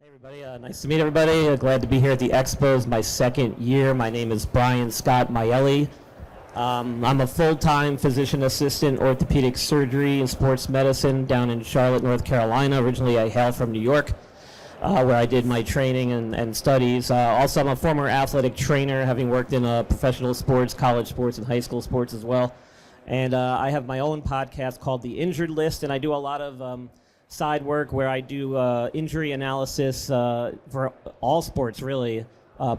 Hey everybody, nice to meet everybody. Glad to be here at the Expo. It's my second year. My name is Brian Scott Maielli. I'm a full-time physician assistant, orthopedic surgery and sports medicine down in Charlotte, North Carolina. Originally I hail from New York, where I did my training and studies. Also, I'm a former athletic trainer, having worked in professional sports, college sports, and high school sports as well. And I have my own podcast called The Injured List, and I do a lot of side work where I do injury analysis for all sports, really,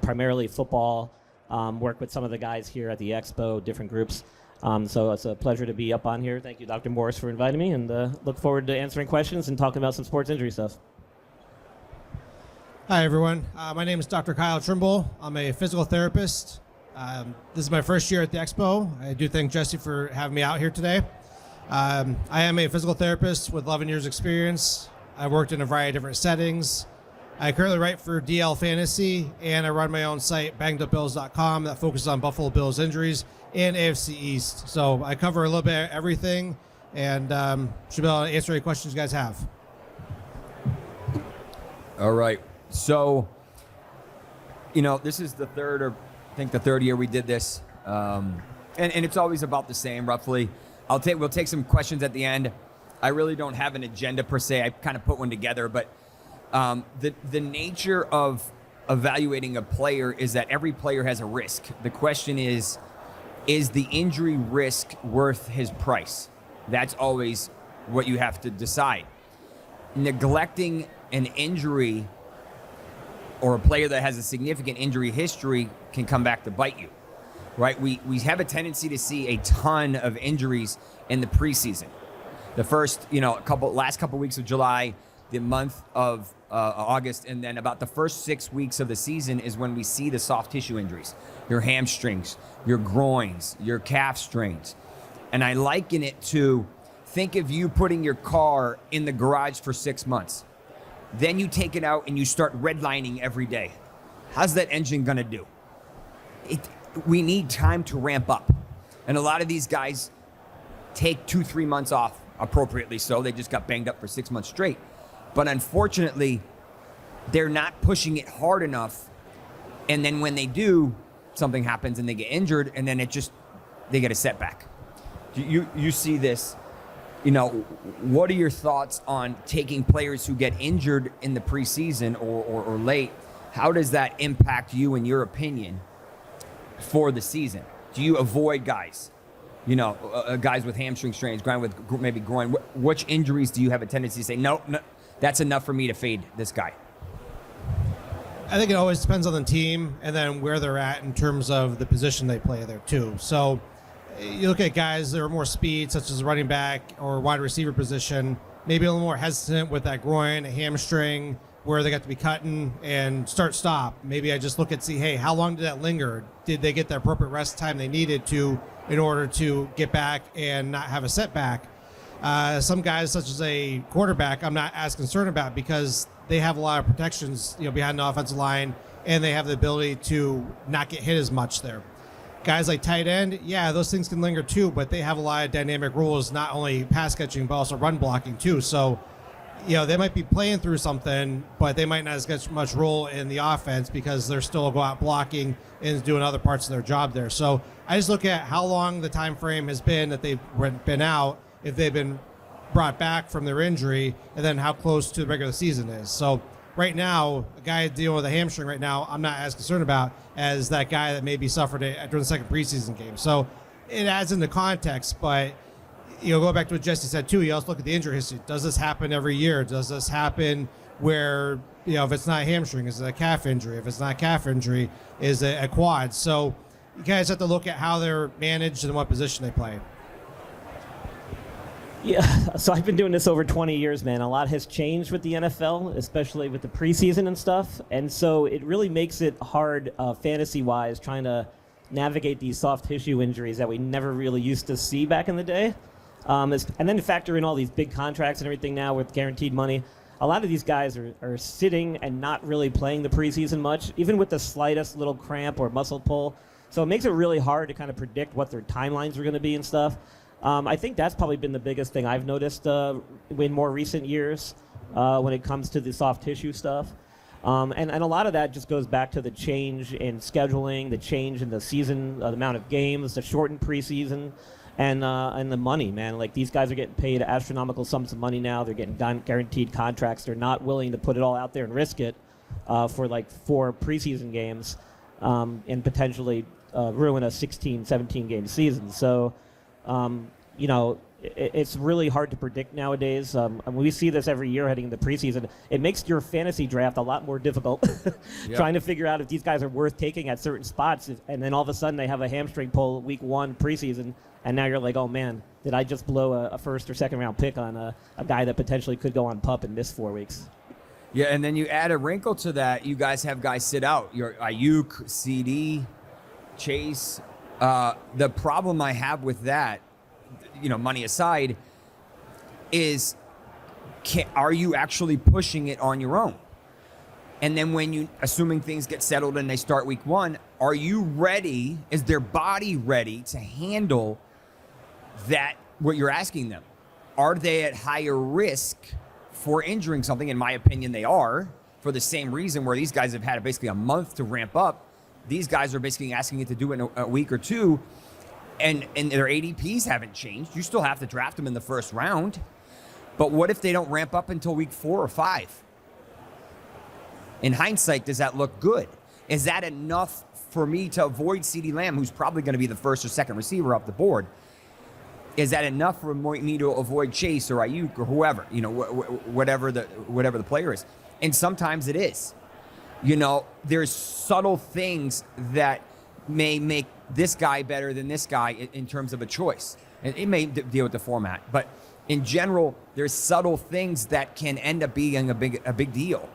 primarily football. Work with some of the guys here at the Expo, different groups. So it's a pleasure to be up on here. Thank you, Dr. Morse, for inviting me, and look forward to answering questions and talking about some sports injury stuff. Hi, everyone. My name is Dr. Kyle Trimble. I'm a physical therapist. This is my first year at the Expo. I do thank Jesse for having me out here today. I am a physical therapist with 11 years experience. I've worked in a variety of different settings. I currently write for DL Fantasy, and I run my own site, bangedupbills.com, that focuses on Buffalo Bills injuries and AFC East. So I cover a little bit of everything, and should be able to answer any questions you guys have. All right. So, this is the third year we did this. And it's always about the same, roughly. We'll take some questions at the end. I really don't have an agenda per se. I kind of put one together, but the nature of evaluating a player is that every player has a risk. The question is the injury risk worth his price? That's always what you have to decide. Neglecting an injury or a player that has a significant injury history can come back to bite you. Right, we have a tendency to see a ton of injuries in the preseason. The first, last couple weeks of July, the month of August, and then about the first 6 weeks of the season is when we see the soft tissue injuries, your hamstrings, your groins, your calf strains. And I liken it to, think of you putting your car in the garage for 6 months. Then you take it out and you start redlining every day. How's that engine gonna do? We need time to ramp up. And a lot of these guys take 2-3 months off, appropriately so. They just got banged up for 6 months straight. But unfortunately, they're not pushing it hard enough. And then when they do, something happens and they get injured, and then they get a setback. You see this. What are your thoughts on taking players who get injured in the preseason or late? How does that impact you, in your opinion, for the season? Do you avoid guys, guys with hamstring strains, guys with maybe groin? Which injuries do you have a tendency to say, no, that's enough for me to fade this guy? I think it always depends on the team and then where they're at in terms of the position they play there, too. So you look at guys that are more speed, such as a running back or wide receiver position, maybe a little more hesitant with that groin, a hamstring, where they got to be cutting and start-stop. Maybe I just look and see, hey, how long did that linger? Did they get the appropriate rest time they needed to in order to get back and not have a setback? Some guys, such as a quarterback, I'm not as concerned about because they have a lot of protections, behind the offensive line, and they have the ability to not get hit as much there. Guys like tight end, yeah, those things can linger too, but they have a lot of dynamic rules, not only pass catching, but also run blocking too. So, they might be playing through something, but they might not as get much role in the offense because they're still go out blocking and doing other parts of their job there. So I just look at how long the time frame has been that they've been out, if they've been brought back from their injury, and then how close to the regular season is. So right now, a guy dealing with a hamstring right now, I'm not as concerned about as that guy that maybe suffered it during the second preseason game. So it adds into context, but go back to what Jesse said too. You also look at the injury history. Does this happen every year? Does this happen where, if it's not hamstring, is it a calf injury? If it's not calf injury, is it a quad? So you guys have to look at how they're managed and what position they play. Yeah, so I've been doing this over 20 years, man. A lot has changed with the NFL, especially with the preseason and stuff. And so it really makes it hard fantasy-wise trying to navigate these soft tissue injuries that we never really used to see back in the day. And then to factor in all these big contracts and everything now with guaranteed money, a lot of these guys are sitting and not really playing the preseason much, even with the slightest little cramp or muscle pull. So it makes it really hard to kind of predict what their timelines are going to be and stuff. I think that's probably been the biggest thing I've noticed in more recent years when it comes to the soft tissue stuff. And a lot of that just goes back to the change in scheduling, the change in the season, the amount of games, the shortened preseason, and the money, man. Like, these guys are getting paid astronomical sums of money now. They're getting guaranteed contracts. They're not willing to put it all out there and risk it for like 4 preseason games and potentially ruin a 16, 17 game season. So, it's really hard to predict nowadays. We see this every year heading into preseason. It makes your fantasy draft a lot more difficult, trying to figure out if these guys are worth taking at certain spots. And then all of a sudden they have a hamstring pull week 1 preseason, and now you're like, oh man, did I just blow a first or second round pick on a guy that potentially could go on PUP and miss 4 weeks? Yeah, and then you add a wrinkle to that. You guys have guys sit out. Your Ayuk, CD, Chase. The problem I have with that, money aside, is are you actually pushing it on your own? And then when assuming things get settled and they start week 1, are you ready? Is their body ready to handle that, what you're asking them? Are they at higher risk for injuring something? In my opinion, they are, for the same reason where these guys have had basically a month to ramp up. These guys are basically asking you to do it in a week or 2. And their ADPs haven't changed. You still have to draft them in the first round. But what if they don't ramp up until week 4 or 5? In hindsight, does that look good? Is that enough for me to avoid CeeDee Lamb, who's probably going to be the first or second receiver off the board? Is that enough for me to avoid Chase or Ayuk or whoever, whatever the player is? And sometimes it is. There's subtle things that may make this guy better than this guy in terms of a choice. And it may deal with the format, but in general, there's subtle things that can end up being a big deal.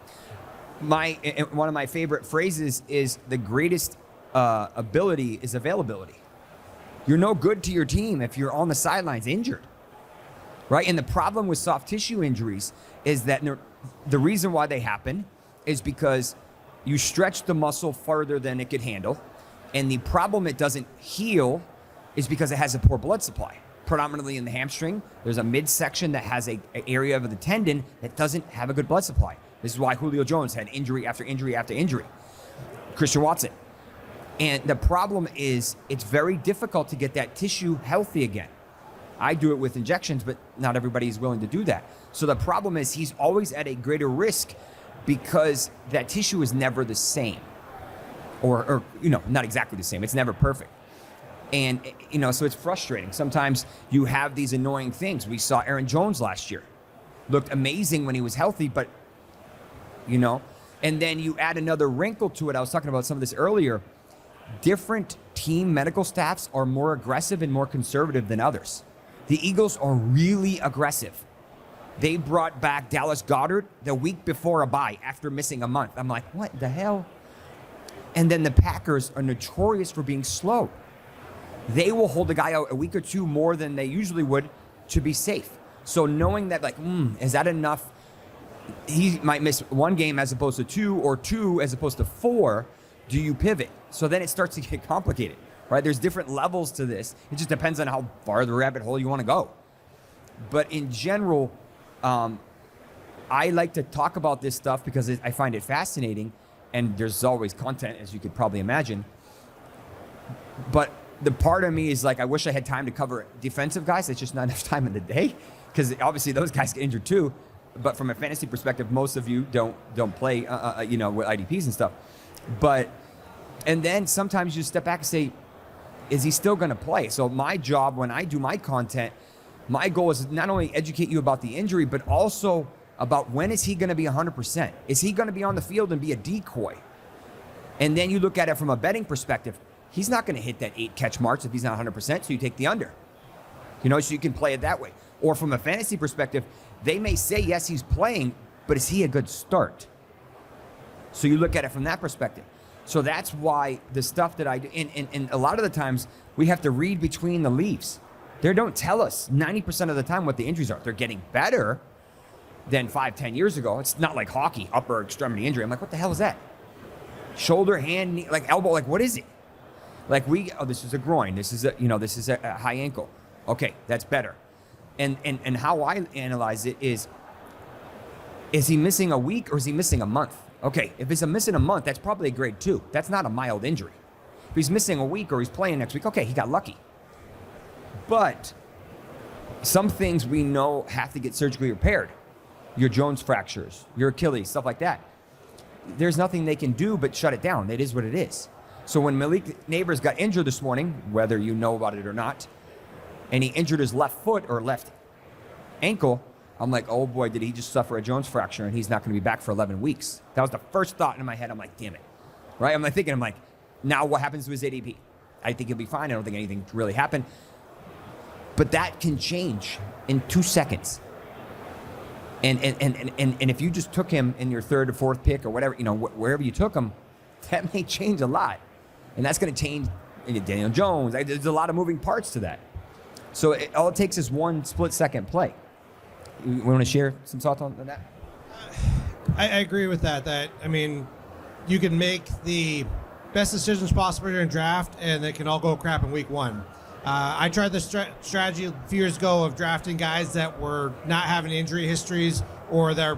One of my favorite phrases is the greatest ability is availability. You're no good to your team if you're on the sidelines injured, right? And the problem with soft tissue injuries is that the reason why they happen is because you stretch the muscle farther than it could handle. And the problem it doesn't heal is because it has a poor blood supply. Predominantly in the hamstring, there's a midsection that has an area of the tendon that doesn't have a good blood supply. This is why Julio Jones had injury after injury after injury. Christian Watson. And the problem is it's very difficult to get that tissue healthy again. I do it with injections, but not everybody is willing to do that. So the problem is he's always at a greater risk because that tissue is never the same. Or not exactly the same. It's never perfect. And, so it's frustrating. Sometimes you have these annoying things. We saw Aaron Jones last year. Looked amazing when he was healthy, but, and then you add another wrinkle to it. I was talking about some of this earlier. Different team medical staffs are more aggressive and more conservative than others. The Eagles are really aggressive. They brought back Dallas Goedert the week before a bye after missing a month. I'm like, what the hell? And then the Packers are notorious for being slow. They will hold the guy out a week or 2 more than they usually would to be safe. So knowing that, is that enough? He might miss 1 game as opposed to 2, or 2 as opposed to 4. Do you pivot? So then it starts to get complicated, right? There's different levels to this. It just depends on how far the rabbit hole you want to go. But in general, I like to talk about this stuff because I find it fascinating. And there's always content, as you could probably imagine. But the part of me is like, I wish I had time to cover defensive guys. It's just not enough time in the day, because obviously those guys get injured too. But from a fantasy perspective, most of you don't play, with IDPs and stuff. And then sometimes you step back and say, is he still going to play? So my job when I do my content, my goal is not only educate you about the injury, but also about when is he going to be 100%? Is he going to be on the field and be a decoy? And then you look at it from a betting perspective. He's not going to hit that 8-catch mark if he's not 100%, so you take the under. So you can play it that way. Or from a fantasy perspective, they may say, yes, he's playing, but is he a good start? So you look at it from that perspective. So that's why the stuff that I do, and a lot of the times we have to read between the leaves. They don't tell us 90% of the time what the injuries are. They're getting better than 5-10 years ago. It's not like hockey, upper extremity injury. I'm like, what the hell is that? Shoulder, hand, knee, elbow, what is it? This is a groin. This is a high ankle. Okay, that's better. And how I analyze it is he missing a week or is he missing a month? Okay, if he's missing a month, that's probably a grade 2. That's not a mild injury. If he's missing a week or he's playing next week, okay, he got lucky. But some things we know have to get surgically repaired. Your Jones fractures, your Achilles, stuff like that. There's nothing they can do but shut it down. It is what it is. So when Malik Neighbors got injured this morning, whether you know about it or not, and he injured his left foot or left ankle, I'm like, oh boy, did he just suffer a Jones fracture and he's not going to be back for 11 weeks. That was the first thought in my head. I'm like, damn it. Right? I'm like, now what happens to his ADP? I think he'll be fine. I don't think anything really happened. But that can change in 2 seconds. And if you just took him in your third or fourth pick or whatever, wherever you took him, that may change a lot. And that's going to change Daniel Jones. There's a lot of moving parts to that. So all it takes is one split-second play. We want to share some thoughts on that? I agree with that. You can make the best decisions possible during draft, and they can all go crap in week 1. I tried the strategy a few years ago of drafting guys that were not having injury histories or that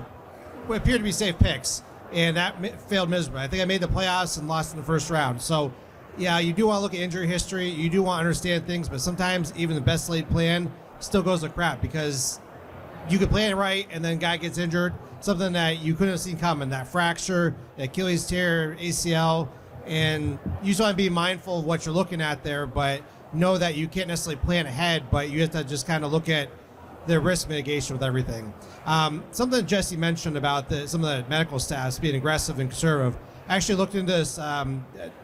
appeared to be safe picks, and that failed miserably. I think I made the playoffs and lost in the first round. So, yeah, you do want to look at injury history. You do want to understand things, but sometimes even the best laid plan still goes to crap because you could plan it right, and then guy gets injured, something that you couldn't have seen coming, that fracture, Achilles tear, ACL, and you just want to be mindful of what you're looking at there, but know that you can't necessarily plan ahead, but you have to just kind of look at the risk mitigation with everything. Something Jesse mentioned about some of the medical staffs being aggressive and conservative. I actually looked into this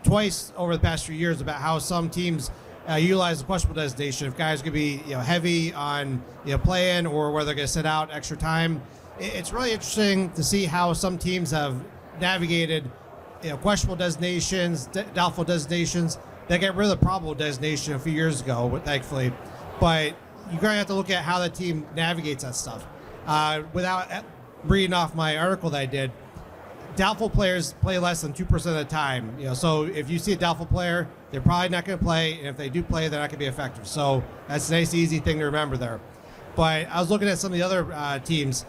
twice over the past few years about how some teams utilize the questionable designation. If guys could be heavy on playing or whether they're going to sit out extra time. It's really interesting to see how some teams have navigated questionable designations, doubtful designations. They got rid of the probable designation a few years ago, thankfully. But you're going to have to look at how the team navigates that stuff. Without reading off my article that I did, doubtful players play less than 2% of the time. So if you see a doubtful player, they're probably not going to play, and if they do play, they're not going to be effective. So that's a nice, easy thing to remember there. But I was looking at some of the other teams.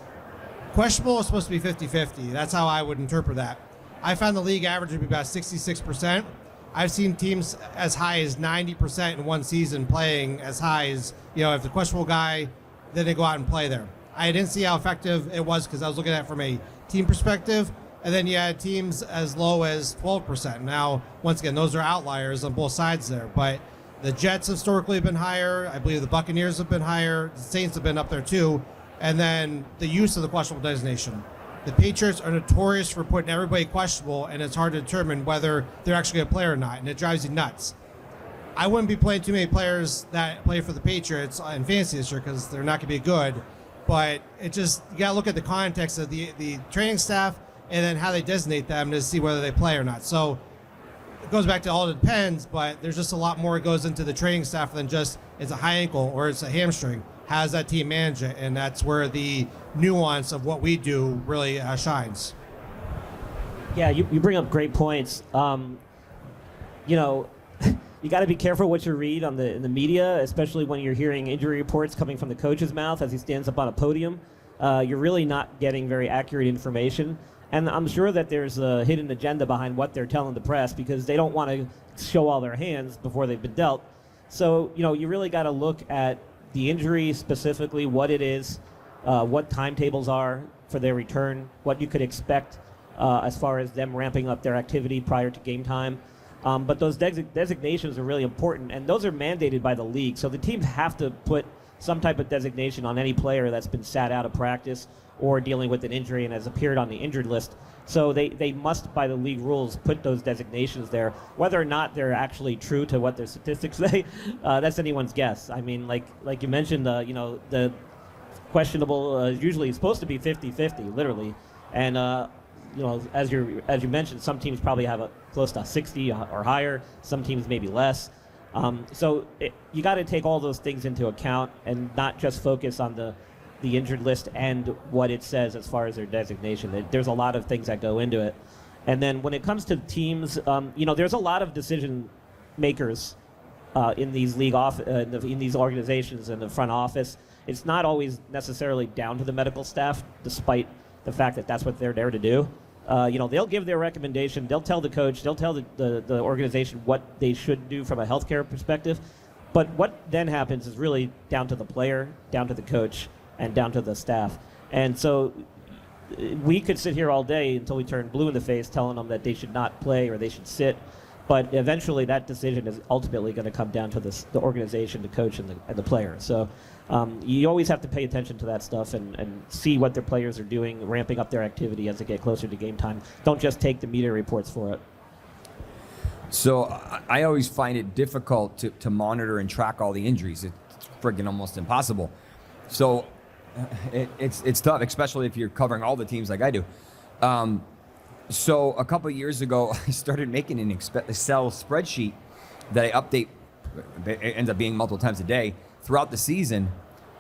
Questionable is supposed to be 50-50. That's how I would interpret that. I found the league average to be about 66%. I've seen teams as high as 90% in one season playing as high as, if the questionable guy, then they go out and play there. I didn't see how effective it was because I was looking at it from a team perspective. And then you had teams as low as 12%. Now, once again, those are outliers on both sides there. But the Jets historically have been higher. I believe the Buccaneers have been higher. The Saints have been up there too. And then the use of the questionable designation. The Patriots are notorious for putting everybody questionable, and it's hard to determine whether they're actually going to play or not, and it drives you nuts. I wouldn't be playing too many players that play for the Patriots in fantasy this year because they're not going to be good. But you got to look at the context of the training staff and then how they designate them to see whether they play or not. So it goes back to all it depends, but there's just a lot more that goes into the training staff than just it's a high ankle or it's a hamstring. How does that team manage it? And that's where the nuance of what we do really shines. Yeah, you bring up great points. You got to be careful what you read in the media, especially when you're hearing injury reports coming from the coach's mouth as he stands up on a podium. You're really not getting very accurate information. And I'm sure that there's a hidden agenda behind what they're telling the press because they don't want to show all their hands before they've been dealt. So, you really got to look at the injury specifically, what it is, what timetables are for their return, what you could expect as far as them ramping up their activity prior to game time. But those designations are really important, and those are mandated by the league. So the teams have to put some type of designation on any player that's been sat out of practice or dealing with an injury and has appeared on the injured list. So they must, by the league rules, put those designations there. Whether or not they're actually true to what their statistics say, that's anyone's guess. I mean, like you mentioned, the questionable is usually supposed to be 50-50, literally. And as you mentioned, some teams probably have close to 60 or higher. Some teams maybe less. So you got to take all those things into account and not just focus on the injured list and what it says as far as their designation. There's a lot of things that go into it. And then when it comes to teams, there's a lot of decision makers in these in these organizations in the front office. It's not always necessarily down to the medical staff, despite the fact that that's what they're there to do. They'll give their recommendation. They'll tell the coach. They'll tell the organization what they should do from a healthcare perspective. But what then happens is really down to the player, down to the coach, and down to the staff. And so we could sit here all day until we turn blue in the face telling them that they should not play or they should sit. But eventually that decision is ultimately going to come down to the organization, the coach, and the player. So you always have to pay attention to that stuff and see what their players are doing, ramping up their activity as they get closer to game time. Don't just take the media reports for it. So I always find it difficult to monitor and track all the injuries. It's friggin' almost impossible. So it's tough, especially if you're covering all the teams like I do. So a couple of years ago, I started making an Excel spreadsheet that I update. It ends up being multiple times a day throughout the season,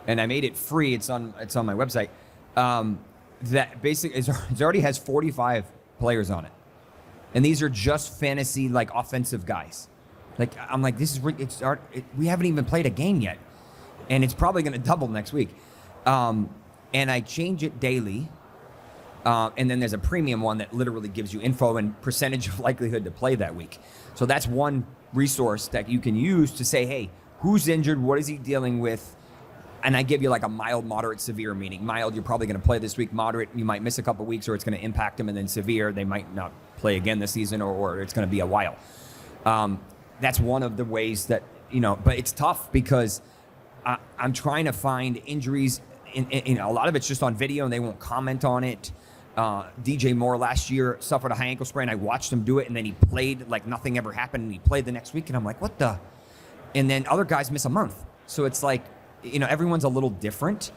and I made it free. It's on my website. That basically it already has 45 players on it, and these are just fantasy like offensive guys. Like I'm like we haven't even played a game yet, and it's probably going to double next week. And I change it daily. And then there's a premium one that literally gives you info and percentage of likelihood to play that week. So that's one resource that you can use to say, hey, who's injured? What is he dealing with? And I give you like a mild, moderate, severe, meaning mild, you're probably going to play this week. Moderate, you might miss a couple weeks or it's going to impact them. And then severe, they might not play again this season or it's going to be a while. That's one of the ways that, but it's tough because I'm trying to find injuries. A lot of it's just on video and they won't comment on it. DJ Moore last year suffered a high ankle sprain. I watched him do it, and then he played like nothing ever happened, and he played the next week, and I'm like, what the? And then other guys miss a month. So it's like, everyone's a little different.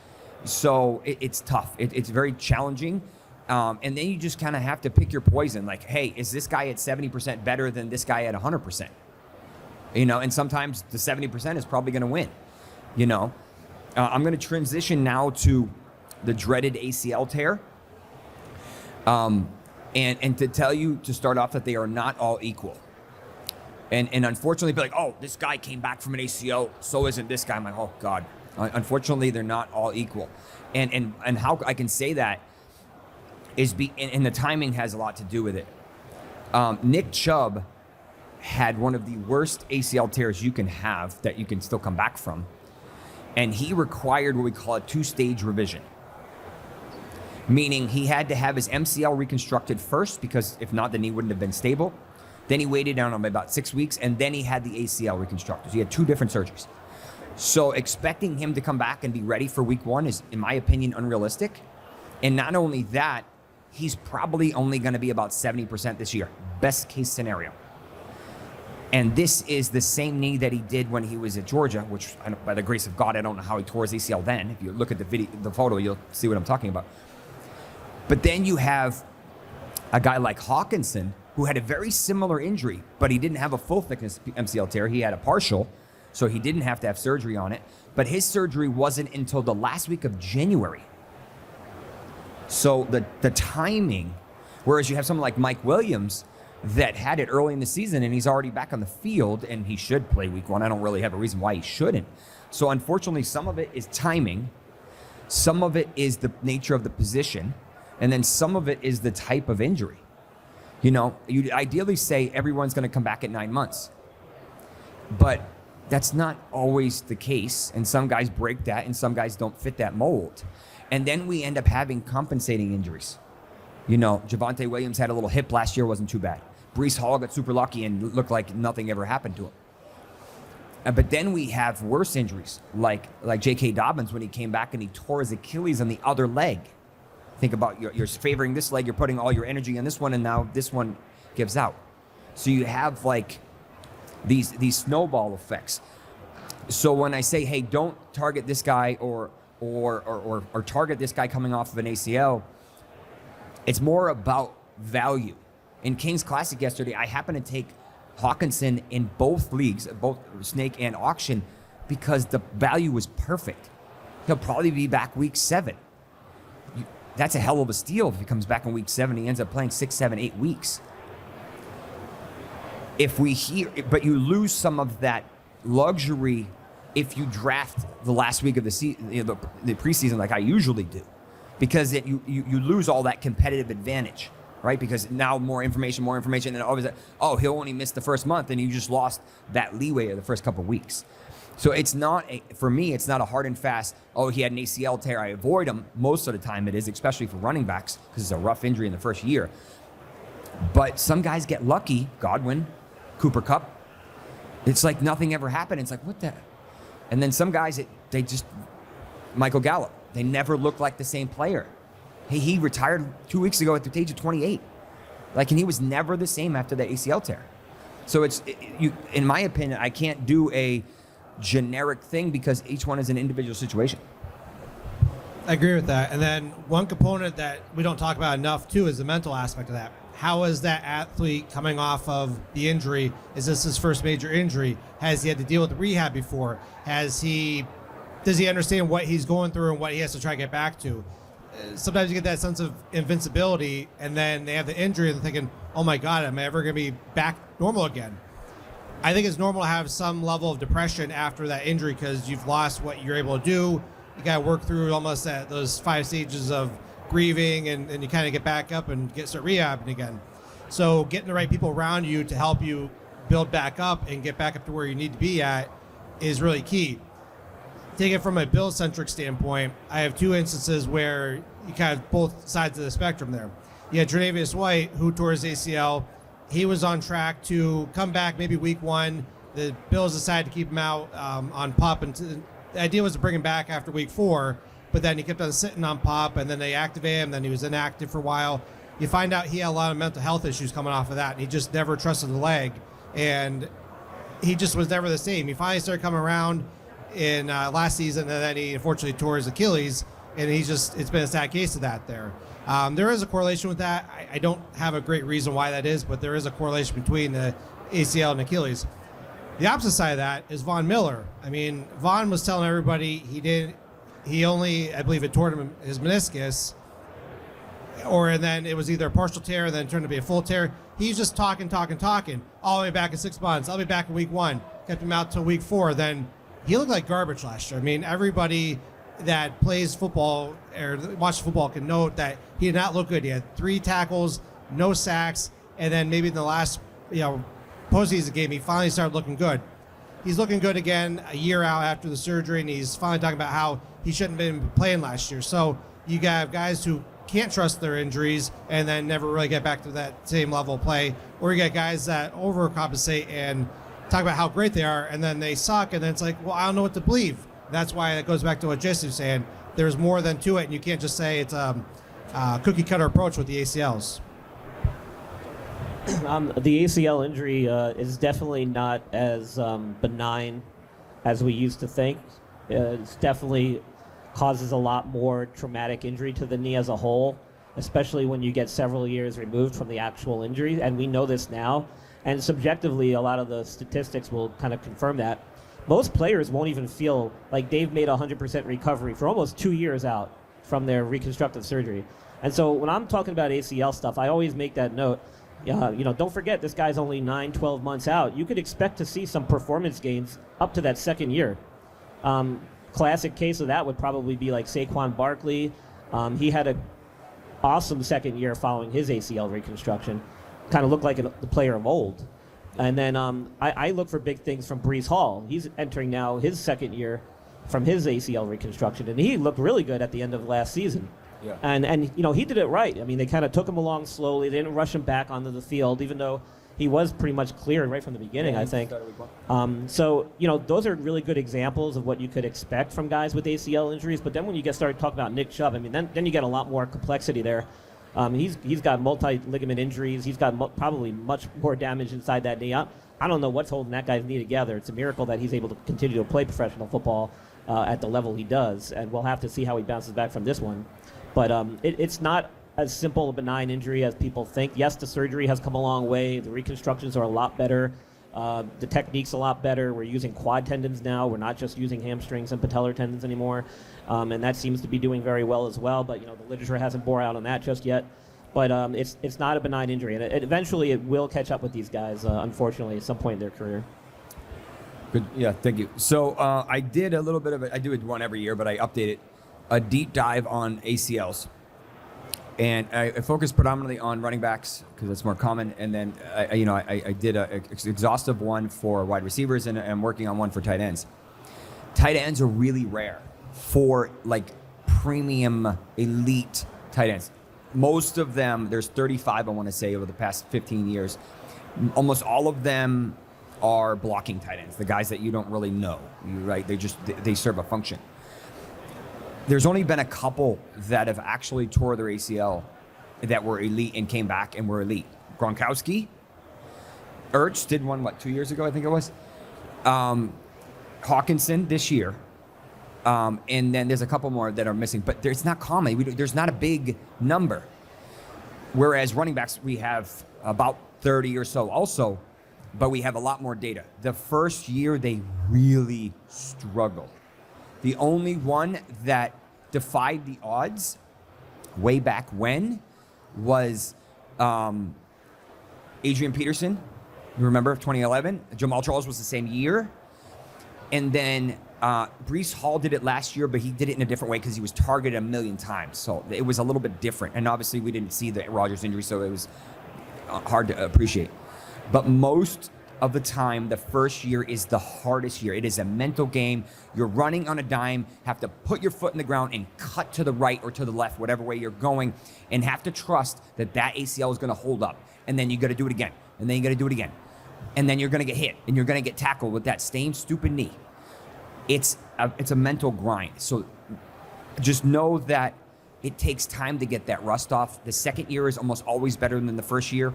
So it's tough. It's very challenging. And then you just kind of have to pick your poison. Like, hey, is this guy at 70% better than this guy at 100%? And sometimes the 70% is probably going to win. I'm going to transition now to the dreaded ACL tear. And to tell you to start off that they are not all equal. And unfortunately, be like, oh, this guy came back from an ACL, so isn't this guy. I'm like, oh God. Unfortunately, they're not all equal. And how I can say that is and the timing has a lot to do with it. Nick Chubb had one of the worst ACL tears you can have that you can still come back from. And he required what we call a 2-stage revision. Meaning he had to have his MCL reconstructed first because if not, the knee wouldn't have been stable. Then he waited down on about 6 weeks, and then he had the ACL reconstructed. So he had 2 different surgeries. So expecting him to come back and be ready for week 1 is, in my opinion, unrealistic. And not only that, he's probably only going to be about 70% this year. Best case scenario. And this is the same knee that he did when he was at Georgia, which by the grace of God, I don't know how he tore his ACL then. If you look at the photo, you'll see what I'm talking about. But then you have a guy like Hawkinson who had a very similar injury, but he didn't have a full thickness MCL tear. He had a partial, so he didn't have to have surgery on it. But his surgery wasn't until the last week of January. So the timing, whereas you have someone like Mike Williams that had it early in the season and he's already back on the field and he should play week 1. I don't really have a reason why he shouldn't. So unfortunately, some of it is timing. Some of it is the nature of the position. And then some of it is the type of injury. You ideally say everyone's going to come back at 9 months. But that's not always the case. And some guys break that and some guys don't fit that mold. And then we end up having compensating injuries. Javonte Williams had a little hip last year, wasn't too bad. Breece Hall got super lucky and looked like nothing ever happened to him. But then we have worse injuries, like J.K. Dobbins when he came back and he tore his Achilles on the other leg. Think about you're favoring this leg, you're putting all your energy on this one, and now this one gives out. So you have like these snowball effects. So when I say, hey, don't target this guy or target this guy coming off of an ACL, it's more about value. In Kings Classic yesterday, I happened to take Hawkinson in both leagues, both Snake and Auction, because the value was perfect. He'll probably be back week 7. That's a hell of a steal if he comes back in week 7. He ends up playing 6, 7, 8 weeks. But you lose some of that luxury if you draft the last week of the season, the preseason, like I usually do, because you lose all that competitive advantage. right? Because now more information, and always, oh, he'll only miss the first month, and you just lost that leeway of the first couple of weeks. So it's not, for me, it's not a hard and fast, oh, he had an ACL tear, I avoid him. Most of the time it is, especially for running backs, because it's a rough injury in the first year. But some guys get lucky, Godwin, Cooper Kupp. It's like nothing ever happened. It's like, what the? And then some guys, Michael Gallup, they never look like the same player. He retired 2 weeks ago at the age of 28. And he was never the same after that ACL tear. So in my opinion, I can't do a generic thing because each one is an individual situation. I agree with that. And then one component that we don't talk about enough too is the mental aspect of that. How is that athlete coming off of the injury? Is this his first major injury? Has he had to deal with rehab before? Does he understand what he's going through and what he has to try to get back to? Sometimes you get that sense of invincibility, and then they have the injury and they're thinking, oh my God, am I ever going to be back normal again? I think it's normal to have some level of depression after that injury because you've lost what you're able to do. You got to work through almost those 5 stages of grieving, and you kind of get back up and start rehabbing again. So getting the right people around you to help you build back up and get back up to where you need to be at is really key. Take it from a Bill-centric standpoint, I have 2 instances where you kind of both sides of the spectrum there. You had Tre'Davious White, who tore his ACL. He was on track to come back maybe week 1. The Bills decided to keep him out on PUP, and the idea was to bring him back after week 4, but then he kept on sitting on PUP, and then they activated him, then he was inactive for a while. You find out he had a lot of mental health issues coming off of that, and he just never trusted the leg, and he just was never the same. He finally started coming around in last season, and then he unfortunately tore his Achilles, and it's been a sad case of that there. There is a correlation with that. I don't have a great reason why that is, but there is a correlation between the ACL and Achilles. The opposite side of that is Von Miller. I mean, Von was telling everybody he only, I believe it tore his meniscus, and then it was either a partial tear and then turned to be a full tear. He's just talking, all the way back in 6 months. I'll be back in week 1. Kept him out till week 4. Then he looked like garbage last year. I mean, everybody that plays football or watches football can note that he did not look good. He had 3 tackles, no sacks, and then maybe in the last postseason game, he finally started looking good. He's looking good again a year out after the surgery, and he's finally talking about how he shouldn't have been playing last year. So you got guys who can't trust their injuries and then never really get back to that same level of play, or you got guys that overcompensate and talk about how great they are, and then they suck, and then it's like, well, I don't know what to believe. That's why it goes back to what Jesse was saying. There's more than to it, and you can't just say it's a cookie-cutter approach with the ACLs. The ACL injury is definitely not as benign as we used to think. It definitely causes a lot more traumatic injury to the knee as a whole, especially when you get several years removed from the actual injury, and we know this now. And subjectively, a lot of the statistics will kind of confirm that. Most players won't even feel like they've made 100% recovery for almost 2 years out from their reconstructive surgery. And so when I'm talking about ACL stuff, I always make that note. Don't forget this guy's only 9-12 months out. You could expect to see some performance gains up to that second year. Classic case of that would probably be like Saquon Barkley. He had an awesome second year following his ACL reconstruction. Kind of looked like the player of old. And then I look for big things from Breece Hall. He's entering now his second year from his ACL reconstruction, and he looked really good at the end of last season. Yeah. And he did it right. I mean, they kind of took him along slowly. They didn't rush him back onto the field, even though he was pretty much cleared right from the beginning, I think. So, those are really good examples of what you could expect from guys with ACL injuries. But then when you start talking about Nick Chubb, I mean, then you get a lot more complexity there. He's got multi-ligament injuries. He's got probably much more damage inside that knee. I don't know what's holding that guy's knee together. It's a miracle that he's able to continue to play professional football at the level he does, and we'll have to see how he bounces back from this one. But it's not as simple a benign injury as people think. Yes, the surgery has come a long way. The reconstructions are a lot better. The technique's a lot better. We're using quad tendons now. We're not just using hamstrings and patellar tendons anymore. And that seems to be doing very well as well. But, the literature hasn't bore out on that just yet. But it's not a benign injury. And eventually it will catch up with these guys, unfortunately, at some point in their career. Good. Yeah, thank you. So I did a little bit of it. I do it one every year, but I update it. A deep dive on ACLs. And I focus predominantly on running backs because that's more common. And then, I did an exhaustive one for wide receivers, and I'm working on one for tight ends. Tight ends are really rare for like premium elite tight ends. Most of them, there's 35, I want to say, over the past 15 years. Almost all of them are blocking tight ends, the guys that you don't really know, right? They serve a function. There's only been a couple that have actually tore their ACL that were elite and came back and were elite. Gronkowski, Ertz did one, 2 years ago, I think it was. Hawkinson this year. And then there's a couple more that are missing, but it's not common. There's not a big number. Whereas running backs, we have about 30 or so also, but we have a lot more data. The first year, they really struggle. The only one that defied the odds way back when was Adrian Peterson. You remember 2011? Jamal Charles was the same year. And then Breece Hall did it last year, but he did it in a different way because he was targeted 1 million times. So it was a little bit different. And obviously we didn't see the Rodgers injury, so it was hard to appreciate. But most of the time, the first year is the hardest year. It is a mental game. You're running on a dime, have to put your foot in the ground and cut to the right or to the left, whatever way you're going, and have to trust that ACL is going to hold up. And then you got to do it again. And then you got to do it again. And then you're going to get hit, and you're going to get tackled with that same stupid knee. It's a mental grind. So just know that it takes time to get that rust off. The second year is almost always better than the first year.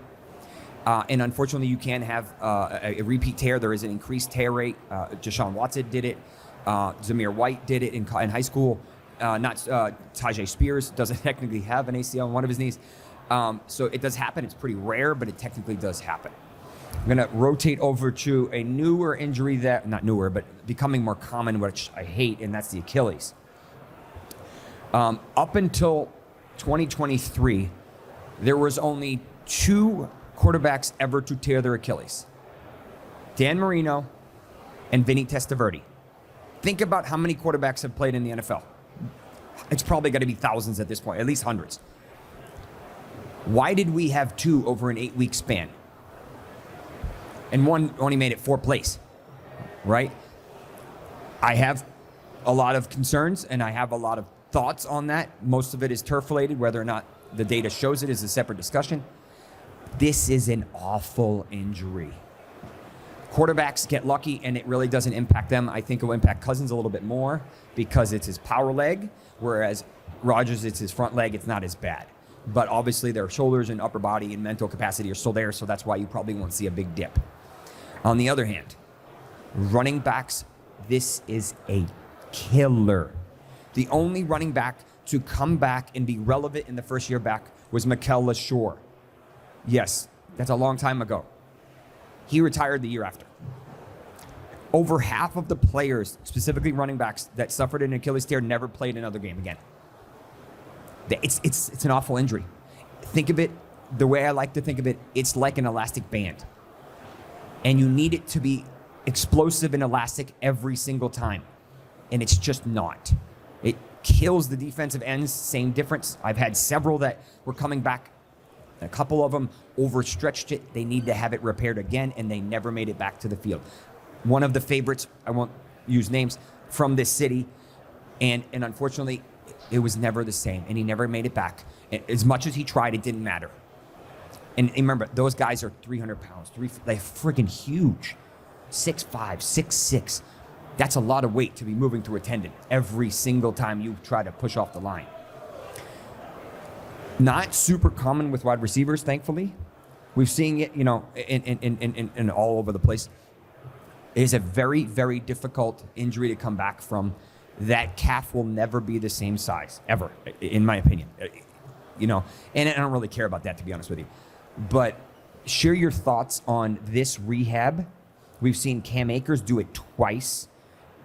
And unfortunately, you can have a repeat tear. There is an increased tear rate. Deshaun Watson did it. Zamir White did it in high school. Tajay Spears doesn't technically have an ACL on one of his knees. So it does happen. It's pretty rare, but it technically does happen. I'm going to rotate over to a newer injury not newer, but becoming more common, which I hate, and that's the Achilles. Up until 2023, there was only 2 quarterbacks ever to tear their Achilles. Dan Marino and Vinny Testaverde. Think about how many quarterbacks have played in the NFL. It's probably got to be thousands at this point, at least hundreds. Why did we have 2 over an 8-week span? And one only made it 4th place, right? I have a lot of concerns and I have a lot of thoughts on that. Most of it is turf related. Whether or not the data shows it is a separate discussion. This is an awful injury. Quarterbacks get lucky and it really doesn't impact them. I think it will impact Cousins a little bit more because it's his power leg, whereas Rodgers, it's his front leg. It's not as bad. But obviously their shoulders and upper body and mental capacity are still there, so that's why you probably won't see a big dip. On the other hand, running backs, this is a killer. The only running back to come back and be relevant in the first year back was Mikel LaShore. Yes, that's a long time ago. He retired the year after. Over half of the players, specifically running backs, that suffered an Achilles tear never played another game again. It's an awful injury. Think of it the way I like to think of it. It's like an elastic band. And you need it to be explosive and elastic every single time. And it's just not. It kills the defensive ends, same difference. I've had several that were coming back. A couple of them overstretched it. They need to have it repaired again, and they never made it back to the field. One of the favorites, I won't use names, from this city, and unfortunately, it was never the same, and he never made it back. As much as he tried, it didn't matter. And remember, those guys are 300 pounds. They're freaking huge. 6'5", 6'6". That's a lot of weight to be moving through a tendon every single time you try to push off the line. Not super common with wide receivers, thankfully. We've seen it, in all over the place. It is a very, very difficult injury to come back from. That calf will never be the same size, ever, in my opinion. And I don't really care about that, to be honest with you. But share your thoughts on this rehab. We've seen Cam Akers do it twice,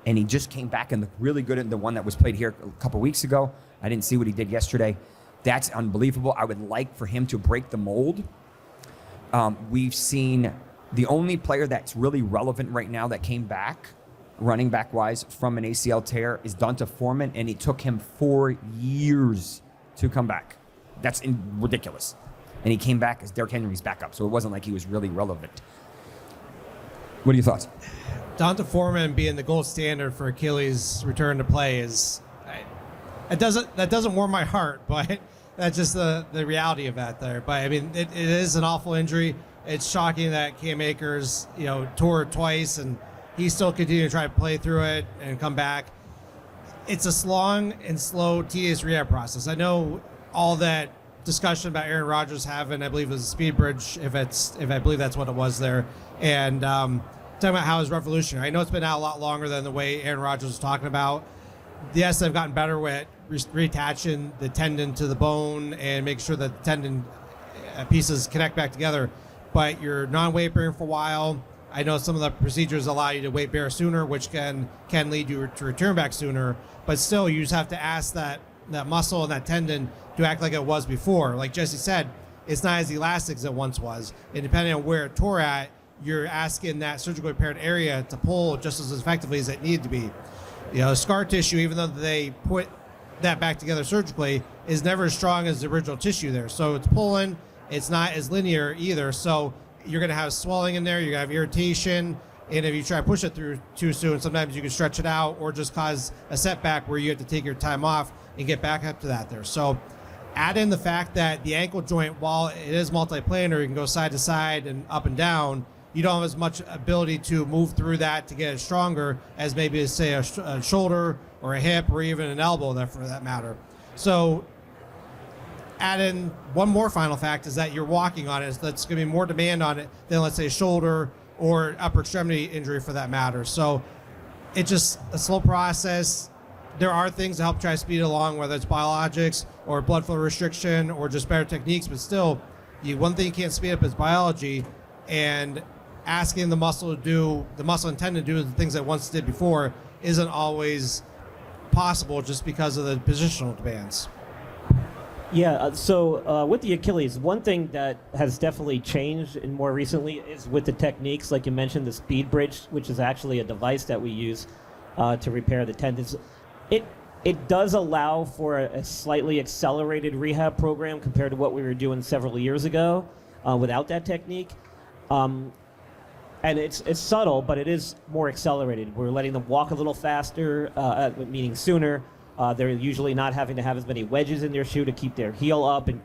and he just came back and looked really good in the one that was played here a couple weeks ago. I didn't see what he did yesterday. That's unbelievable. I would like for him to break the mold. We've seen the only player that's really relevant right now that came back, running back-wise, from an ACL tear is Donta Foreman, and it took him 4 years to come back. That's ridiculous. And he came back as Derrick Henry's backup, so it wasn't like he was really relevant. What are your thoughts? Donta Foreman being the gold standard for Achilles' return to play that doesn't warm my heart, but that's just the reality of that there. But I mean, it is an awful injury. It's shocking that Cam Akers, tore it twice, and he still continued to try to play through it and come back. It's a long and slow, tedious rehab process. I know all that discussion about Aaron Rodgers having, I believe it was a speed bridge, if I believe that's what it was there, and talking about how it's revolutionary. I know it's been out a lot longer than the way Aaron Rodgers was talking about. Yes, they've gotten better with reattaching the tendon to the bone and making sure that the tendon pieces connect back together, but you're non-weight bearing for a while. I know some of the procedures allow you to weight bear sooner, which can lead you to return back sooner, but still you just have to ask that muscle and that tendon to act like it was before. Like Jesse said, it's not as elastic as it once was, and depending on where it tore at, you're asking that surgically repaired area to pull just as effectively as it needed to be. Scar tissue, even though they put that back together surgically, is never as strong as the original tissue there. So it's pulling, it's not as linear either. So you're going to have swelling in there, you're going to have irritation, and if you try to push it through too soon, sometimes you can stretch it out or just cause a setback where you have to take your time off and get back up to that there. So add in the fact that the ankle joint, while it is multiplanar, you can go side to side and up and down, you don't have as much ability to move through that to get it stronger as maybe, say, a shoulder or a hip or even an elbow, for that matter. So add in one more final fact is that you're walking on it. So that's going to be more demand on it than, let's say, a shoulder or upper extremity injury for that matter. So it's just a slow process. There are things to help try to speed it along, whether it's biologics or blood flow restriction or just better techniques, but still, one thing you can't speed up is biology, and asking the muscle and tendon to do the things that once did before isn't always possible just because of the positional demands. Yeah, so with the Achilles, one thing that has definitely changed in more recently is with the techniques, like you mentioned, the speed bridge, which is actually a device that we use to repair the tendons. It does allow for a slightly accelerated rehab program compared to what we were doing several years ago without that technique. And it's subtle, but it is more accelerated. We're letting them walk a little faster, meaning sooner. They're usually not having to have as many wedges in their shoe to keep their heel up and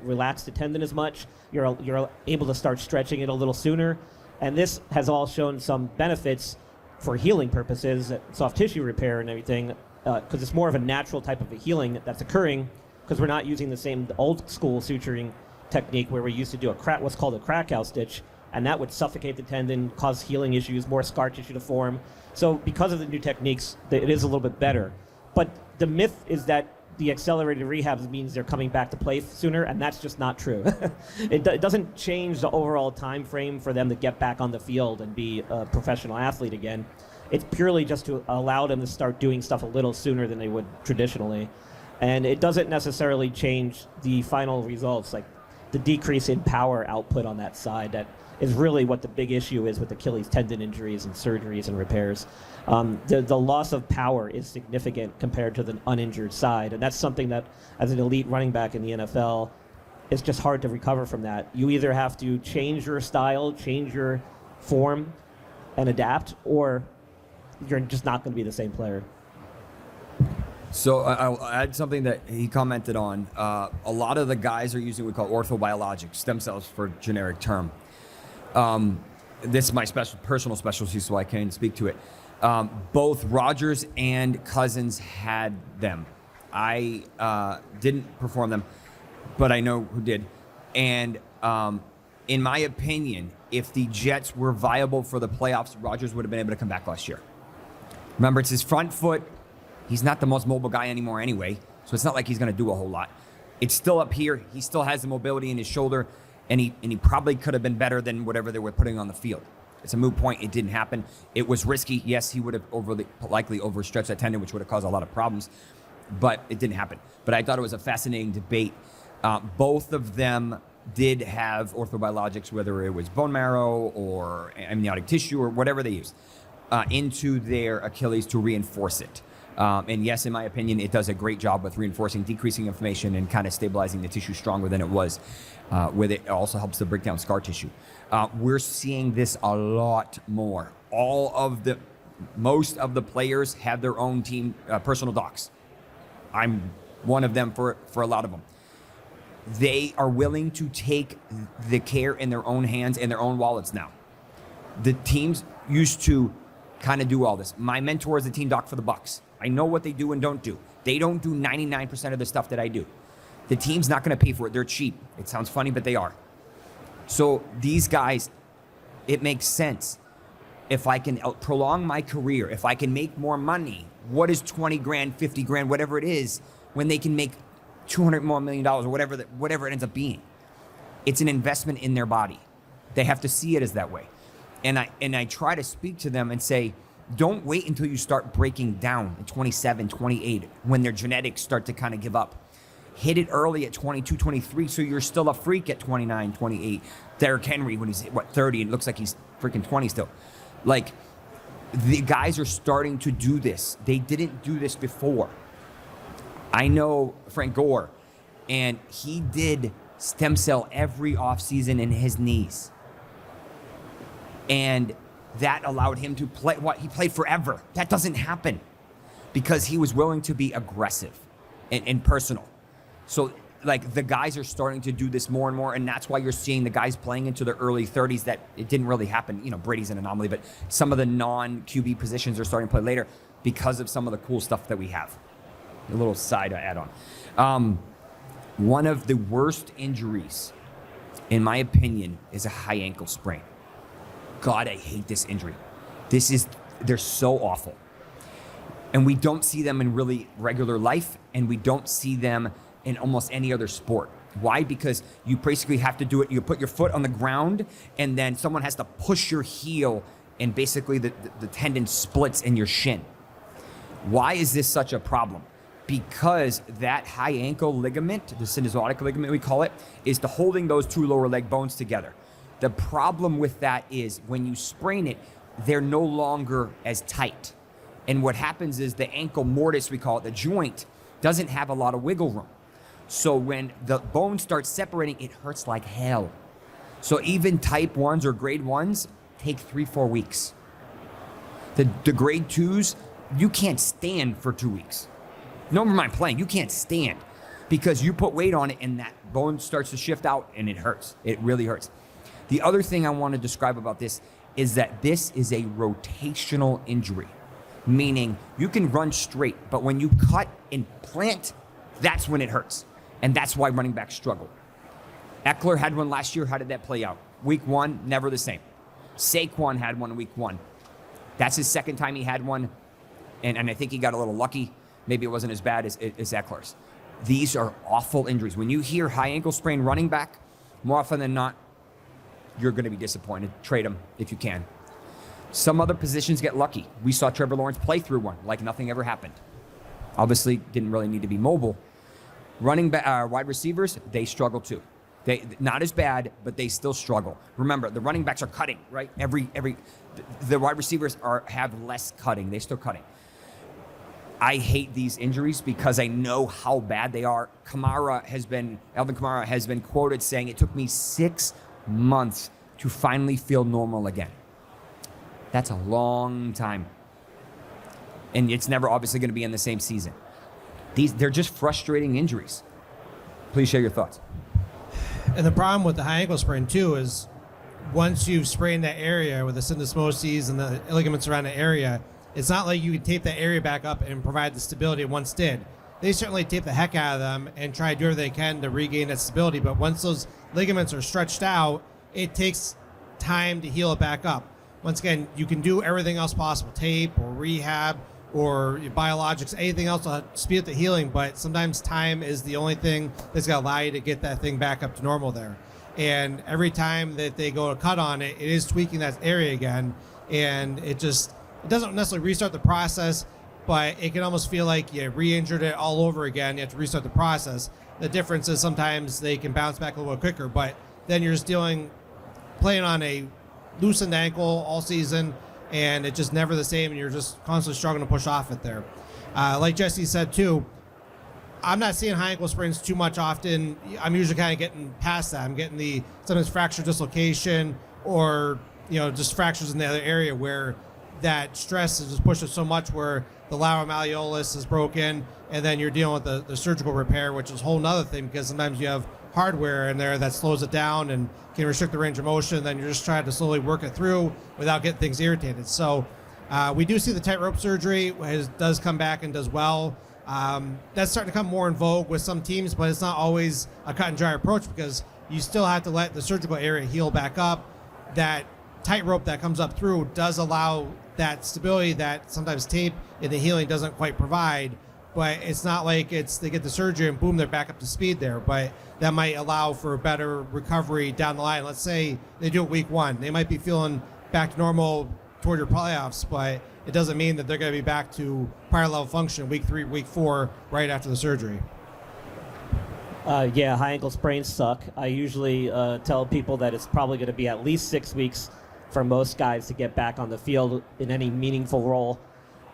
relax the tendon as much. You're able to start stretching it a little sooner. And this has all shown some benefits for healing purposes, soft tissue repair and everything, because it's more of a natural type of a healing that's occurring because we're not using the same old school suturing technique where we used to do what's called a Krakow stitch, and that would suffocate the tendon, cause healing issues, more scar tissue to form. So because of the new techniques, it is a little bit better. But the myth is that the accelerated rehabs means they're coming back to play sooner, and that's just not true. It doesn't change the overall time frame for them to get back on the field and be a professional athlete again. It's purely just to allow them to start doing stuff a little sooner than they would traditionally. And it doesn't necessarily change the final results, like the decrease in power output on that side. That is really what the big issue is with Achilles tendon injuries and surgeries and repairs. The loss of power is significant compared to the uninjured side, and that's something that, as an elite running back in the NFL, it's just hard to recover from that. You either have to change your style, change your form, and adapt, or you're just not going to be the same player. So I'll add something that he commented on. A lot of the guys are using what we call orthobiologics, stem cells for generic term. This is my personal specialty, so I can't speak to it. Both Rodgers and Cousins had them. I didn't perform them, but I know who did. And in my opinion, if the Jets were viable for the playoffs, Rodgers would have been able to come back last year. Remember, it's his front foot. He's not the most mobile guy anymore anyway, so it's not like he's going to do a whole lot. It's still up here. He still has the mobility in his shoulder, and he probably could have been better than whatever they were putting on the field. It's a moot point. It didn't happen. It was risky. Yes, he would have likely overstretched that tendon, which would have caused a lot of problems, but it didn't happen. But I thought it was a fascinating debate. Both of them did have orthobiologics, whether it was bone marrow or amniotic tissue or whatever they used, into their Achilles to reinforce it. And yes, in my opinion, it does a great job with reinforcing, decreasing inflammation, and kind of stabilizing the tissue stronger than it was. With it also helps to break down scar tissue. We're seeing this a lot more. Most of the players have their own team personal docs. I'm one of them for a lot of them. They are willing to take the care in their own hands and their own wallets now. The teams used to kind of do all this. My mentor is the team doc for the Bucks. I know what they do and don't do. They don't do 99% of the stuff that I do. The team's not going to pay for it. They're cheap. It sounds funny, but they are. So these guys, it makes sense. If I can prolong my career, if I can make more money, what is 20 grand, 50 grand, whatever it is, when they can make $200 more million or whatever it ends up being? It's an investment in their body. They have to see it as that way. And I try to speak to them and say, don't wait until you start breaking down at 27, 28, when their genetics start to kind of give up. Hit it early at 22, 23, so you're still a freak at 29, 28. Derrick Henry, when he's, 30, and it looks like he's freaking 20 still. Like, the guys are starting to do this. They didn't do this before. I know Frank Gore, and he did stem cell every offseason in his knees. And that allowed him to play he played forever. That doesn't happen because he was willing to be aggressive and personal. So, like, the guys are starting to do this more and more, and that's why you're seeing the guys playing into their early 30s that it didn't really happen. You know, Brady's an anomaly, but some of the non-QB positions are starting to play later because of some of the cool stuff that we have. A little side add-on. One of the worst injuries, in my opinion, is a high ankle sprain. God, I hate this injury. They're so awful. And we don't see them in really regular life, and we don't see them in almost any other sport. Why? Because you basically have to do it. You put your foot on the ground, and then someone has to push your heel, and basically the tendon splits in your shin. Why is this such a problem? Because that high ankle ligament, the synostotic ligament we call it, is the holding those two lower leg bones together. The problem with that is when you sprain it, they're no longer as tight. And what happens is the ankle mortise, we call it, the joint, doesn't have a lot of wiggle room. So when the bone starts separating, it hurts like hell. So even type 1s or grade 1s take 3-4 weeks. The grade 2s, you can't stand for 2 weeks. Never mind playing, you can't stand because you put weight on it and that bone starts to shift out and it hurts. It really hurts. The other thing I want to describe about this is that this is a rotational injury, meaning you can run straight, but when you cut and plant, that's when it hurts. And that's why running backs struggle. Eckler had one last year. How did that play out? Week 1, never the same. Saquon had one in week 1. That's his second time he had one. And I think he got a little lucky. Maybe it wasn't as bad as Eckler's. These are awful injuries. When you hear high ankle sprain running back, more often than not, you're going to be disappointed. Trade him if you can. Some other positions get lucky. We saw Trevor Lawrence play through one like nothing ever happened. Obviously, didn't really need to be mobile. Wide receivers, they struggle too. They not as bad, but they still struggle. Remember, the running backs are cutting, right? The wide receivers have less cutting. They're still cutting. I hate these injuries because I know how bad they are. Alvin Kamara has been quoted saying, "It took me 6 months to finally feel normal again." That's a long time. And it's never obviously going to be in the same season. They're just frustrating injuries. Please share your thoughts. And the problem with the high ankle sprain too is once you've sprained that area with the syndesmoses and the ligaments around the area, it's not like you can tape that area back up and provide the stability it once did. They certainly tape the heck out of them and try to do everything they can to regain that stability. But once those ligaments are stretched out, it takes time to heal it back up. Once again, you can do everything else possible, tape or rehab or biologics, anything else to speed up the healing, but sometimes time is the only thing that's going to allow you to get that thing back up to normal there. And every time that they go to cut on it, it is tweaking that area again, and it doesn't necessarily restart the process, but it can almost feel like you re-injured it all over again. You have to restart the process. The difference is sometimes they can bounce back a little bit quicker, but then you're just playing on a loosened ankle all season, and it's just never the same, and you're just constantly struggling to push off it there. Like Jesse said too, I'm not seeing high ankle sprains too much often. I'm usually kind of getting past that. I'm getting the sometimes fracture dislocation or just fractures in the other area where that stress has just pushed it so much where the lateral malleolus is broken, and then you're dealing with the surgical repair, which is a whole nother thing because sometimes you have hardware in there that slows it down and can restrict the range of motion. Then you're just trying to slowly work it through without getting things irritated. So we do see the tightrope surgery does come back and does well. That's starting to come more in vogue with some teams, but it's not always a cut and dry approach because you still have to let the surgical area heal back up. That tightrope that comes up through does allow that stability that sometimes tape in the healing doesn't quite provide, but it's not like they get the surgery and boom, they're back up to speed there. But that might allow for a better recovery down the line. Let's say they do it week 1. They might be feeling back to normal toward your playoffs, but it doesn't mean that they're going to be back to prior level function week 3, week 4, right after the surgery. Yeah, high ankle sprains suck. I usually tell people that it's probably going to be at least 6 weeks for most guys to get back on the field in any meaningful role.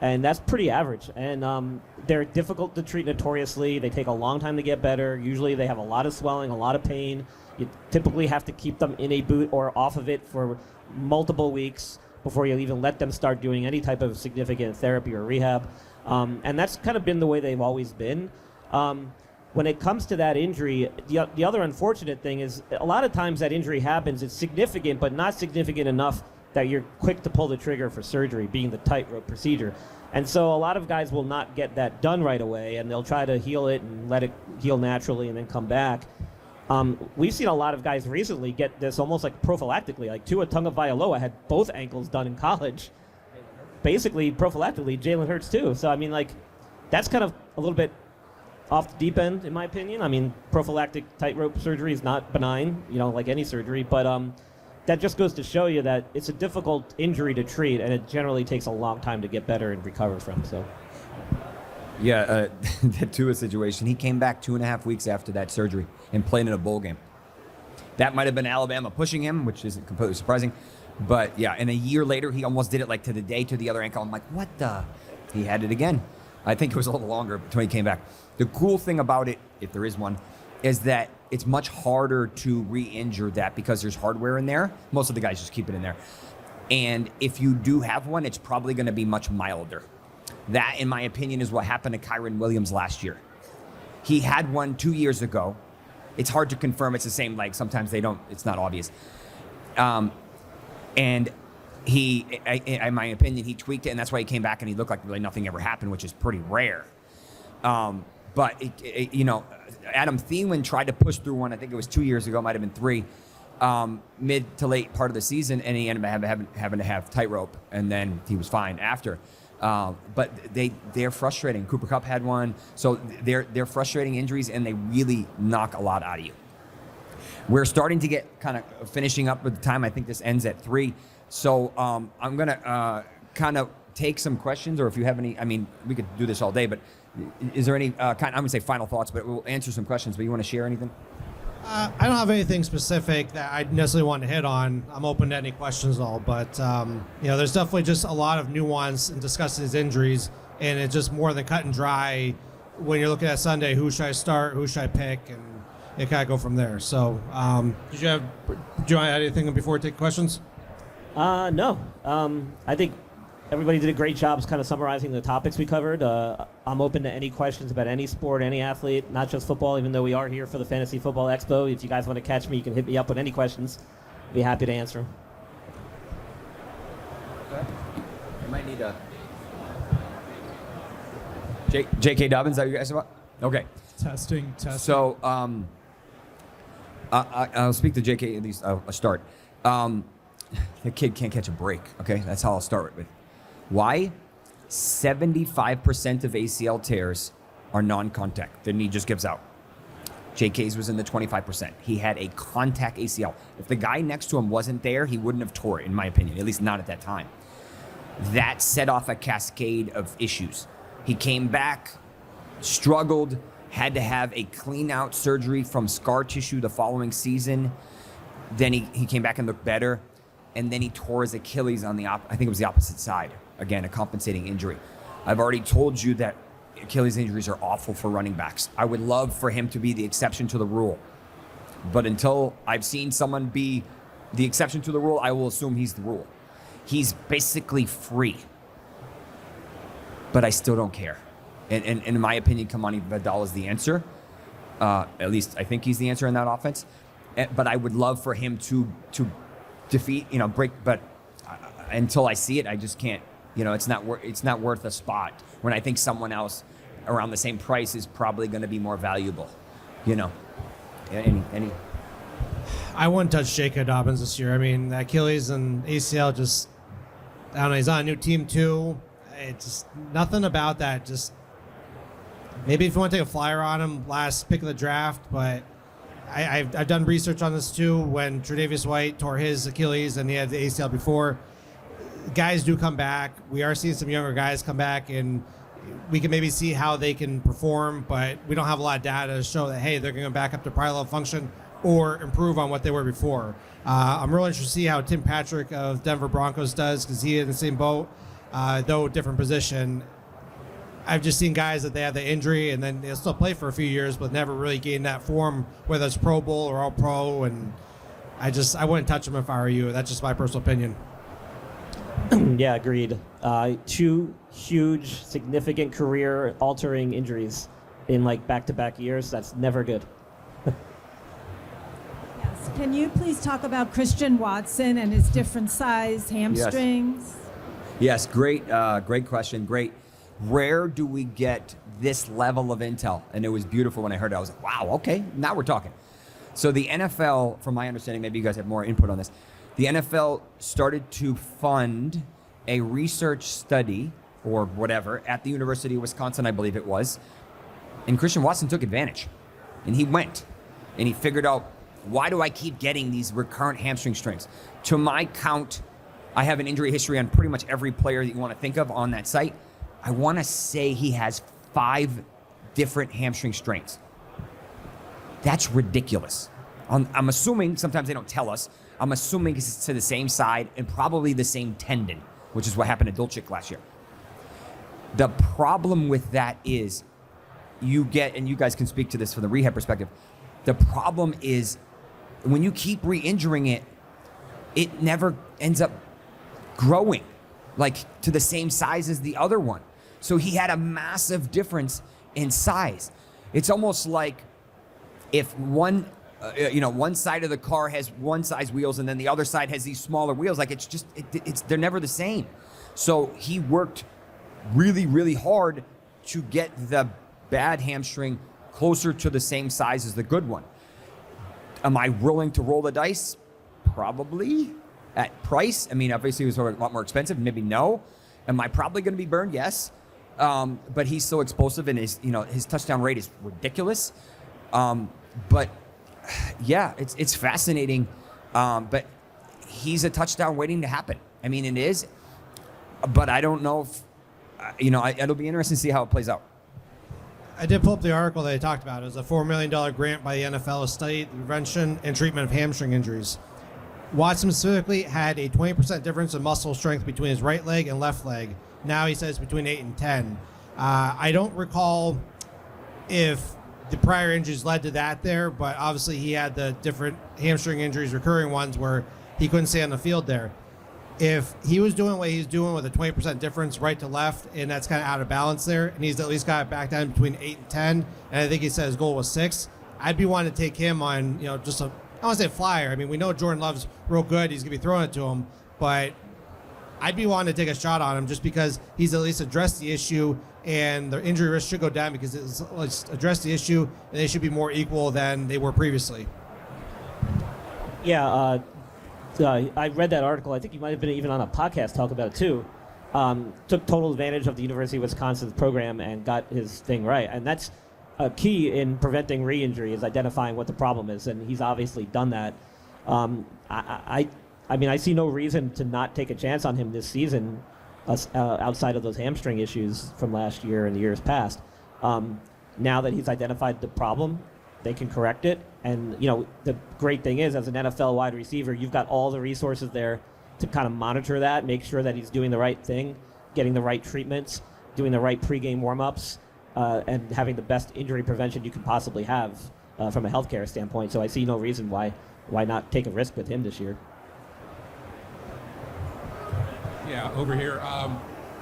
And that's pretty average. And they're difficult to treat notoriously. They take a long time to get better. Usually they have a lot of swelling, a lot of pain. You typically have to keep them in a boot or off of it for multiple weeks before you even let them start doing any type of significant therapy or rehab. And that's kind of been the way they've always been. When it comes to that injury, the other unfortunate thing is a lot of times that injury happens, it's significant, but not significant enough that you're quick to pull the trigger for surgery, being the tightrope procedure. And so a lot of guys will not get that done right away, and they'll try to heal it and let it heal naturally and then come back. We've seen a lot of guys recently get this almost like prophylactically. Like Tua Tagovailoa had both ankles done in college, basically prophylactically. Jalen Hurts too. So I mean, like, that's kind of a little bit off the deep end, in my opinion. I mean, prophylactic tightrope surgery is not benign, like any surgery, but that just goes to show you that it's a difficult injury to treat, and it generally takes a long time to get better and recover from. So, yeah, the Tua situation, he came back 2.5 weeks after that surgery and played in a bowl game. That might have been Alabama pushing him, which isn't completely surprising. But, yeah, and a year later, he almost did it like to the day to the other ankle. I'm like, what the? He had it again. I think it was a little longer until he came back. The cool thing about it, if there is one, is that it's much harder to re-injure that because there's hardware in there. Most of the guys just keep it in there. And if you do have one, it's probably going to be much milder. That, in my opinion, is what happened to Kyron Williams last year. He had one 2 years ago. It's hard to confirm it's the same leg. Sometimes they don't, it's not obvious. And he, in my opinion, he tweaked it, and that's why he came back and he looked like really nothing ever happened, which is pretty rare. But, Adam Thielen tried to push through one, I think it was 2 years ago, might have been 3, mid to late part of the season, and he ended up having to have tightrope, and then he was fine after. But they're frustrating. Cooper Kupp had one, so they're frustrating injuries, and they really knock a lot out of you. We're starting to get kind of finishing up with the time. I think this ends at 3. So I'm going to kind of take some questions, or if you have any, I mean, we could do this all day, but is there any I'm going to say final thoughts, but we'll answer some questions. But you want to share anything? I don't have anything specific that I necessarily want to hit on. I'm open to any questions at all, but there's definitely just a lot of nuance in discussing these injuries, and it's just more than cut and dry. When you're looking at Sunday, who should I start, who should I pick, and it kind of go from there. So, do you want to add anything before we take questions? No. I think everybody did a great job kind of summarizing the topics we covered. I'm open to any questions about any sport, any athlete, not just football, even though we are here for the Fantasy Football Expo. If you guys want to catch me, you can hit me up with any questions. I'd be happy to answer them. Okay. You might need a... J.K. Dobbins, is that what you guys about? Okay. Testing. So, I'll speak to J.K. at least. I'll start. The kid can't catch a break. Okay, that's how I'll start with. Why? 75% of ACL tears are non-contact. The knee just gives out. JK's was in the 25%. He had a contact ACL. If the guy next to him wasn't there, he wouldn't have tore it, in my opinion, at least not at that time. That set off a cascade of issues. He came back, struggled, had to have a clean-out surgery from scar tissue the following season. Then he came back and looked better. And then he tore his Achilles on I think it was the opposite side. Again, a compensating injury. I've already told you that Achilles injuries are awful for running backs. I would love for him to be the exception to the rule. But until I've seen someone be the exception to the rule, I will assume he's the rule. He's basically free. But I still don't care. And in my opinion, Kamani Vidal is the answer. At least I think he's the answer in that offense. But I would love for him to defeat, break. But until I see it, I just can't. It's not worth a spot when I think someone else around the same price is probably going to be more valuable. Any. I wouldn't touch J.K. Dobbins this year. I mean, Achilles and ACL just, I don't know, he's on a new team too. It's just nothing about that. Just maybe if you want to take a flyer on him, last pick of the draft, but I've done research on this too. When Tre'Davious White tore his Achilles and he had the ACL before, guys do come back. We are seeing some younger guys come back, and we can maybe see how they can perform, but we don't have a lot of data to show that, hey, they're going to go back up to prior level function or improve on what they were before. I'm really interested to see how Tim Patrick of Denver Broncos does, because he is in the same boat, though different position. I've just seen guys that they have the injury and then they'll still play for a few years, but never really gain that form, whether it's Pro Bowl or All Pro. And I wouldn't touch them if I were you. That's just my personal opinion. Yeah, agreed. Two huge, significant career-altering injuries in back-to-back years. That's never good. Yes. Can you please talk about Christian Watson and his different size hamstrings? Yes, great question. Great. Where do we get this level of intel? And it was beautiful when I heard it. I was like, wow, okay, now we're talking. So the NFL, from my understanding, maybe you guys have more input on this, the NFL started to fund a research study or whatever at the University of Wisconsin, I believe it was, and Christian Watson took advantage. And he went, and he figured out, why do I keep getting these recurrent hamstring strains? To my count, I have an injury history on pretty much every player that you want to think of on that site. I want to say he has 5 different hamstring strains. That's ridiculous. I'm assuming, sometimes they don't tell us, I'm assuming it's to the same side and probably the same tendon, which is what happened to Dulcich last year. The problem with that is you get, and you guys can speak to this from the rehab perspective, the problem is when you keep re-injuring it, it never ends up growing to the same size as the other one. So he had a massive difference in size. It's almost like if one side of the car has one size wheels and then the other side has these smaller wheels. They're never the same. So he worked really, really hard to get the bad hamstring closer to the same size as the good one. Am I willing to roll the dice? Probably. At price, I mean, obviously it was a lot more expensive. Maybe no. Am I probably going to be burned? Yes. But he's so explosive, and his touchdown rate is ridiculous. But yeah, it's fascinating. But he's a touchdown waiting to happen. I mean, it is. But I don't know if it'll be interesting to see how it plays out. I did pull up the article that I talked about. It was a $4 million grant by the NFL to study the prevention and treatment of hamstring injuries. Watson specifically had a 20% difference in muscle strength between his right leg and left leg. Now he says between 8 and 10. I don't recall if the prior injuries led to that there, but obviously he had the different hamstring injuries, recurring ones, where he couldn't stay on the field there. If he was doing what he's doing with a 20% difference right to left, and that's kind of out of balance there, and he's at least got it back down between 8 and 10, and I think he said his goal was 6, I'd be wanting to take him on, just a, I don't want to say flyer. I mean, we know Jordan Love's real good. He's going to be throwing it to him, but I'd be wanting to take a shot on him just because he's at least addressed the issue, and their injury risk should go down because it's addressed the issue, and they should be more equal than they were previously. Yeah, I read that article. I think you might have been even on a podcast talk about it too. Took total advantage of the University of Wisconsin's program and got his thing right. And that's a key in preventing re-injury, is identifying what the problem is. And he's obviously done that. I mean, I see no reason to not take a chance on him this season outside of those hamstring issues from last year and the years past. Now that he's identified the problem, they can correct it. And, the great thing is, as an NFL wide receiver, you've got all the resources there to kind of monitor that, make sure that he's doing the right thing, getting the right treatments, doing the right pregame warm-ups, and having the best injury prevention you can possibly have from a healthcare standpoint. So I see no reason why not take a risk with him this year. Yeah, over here.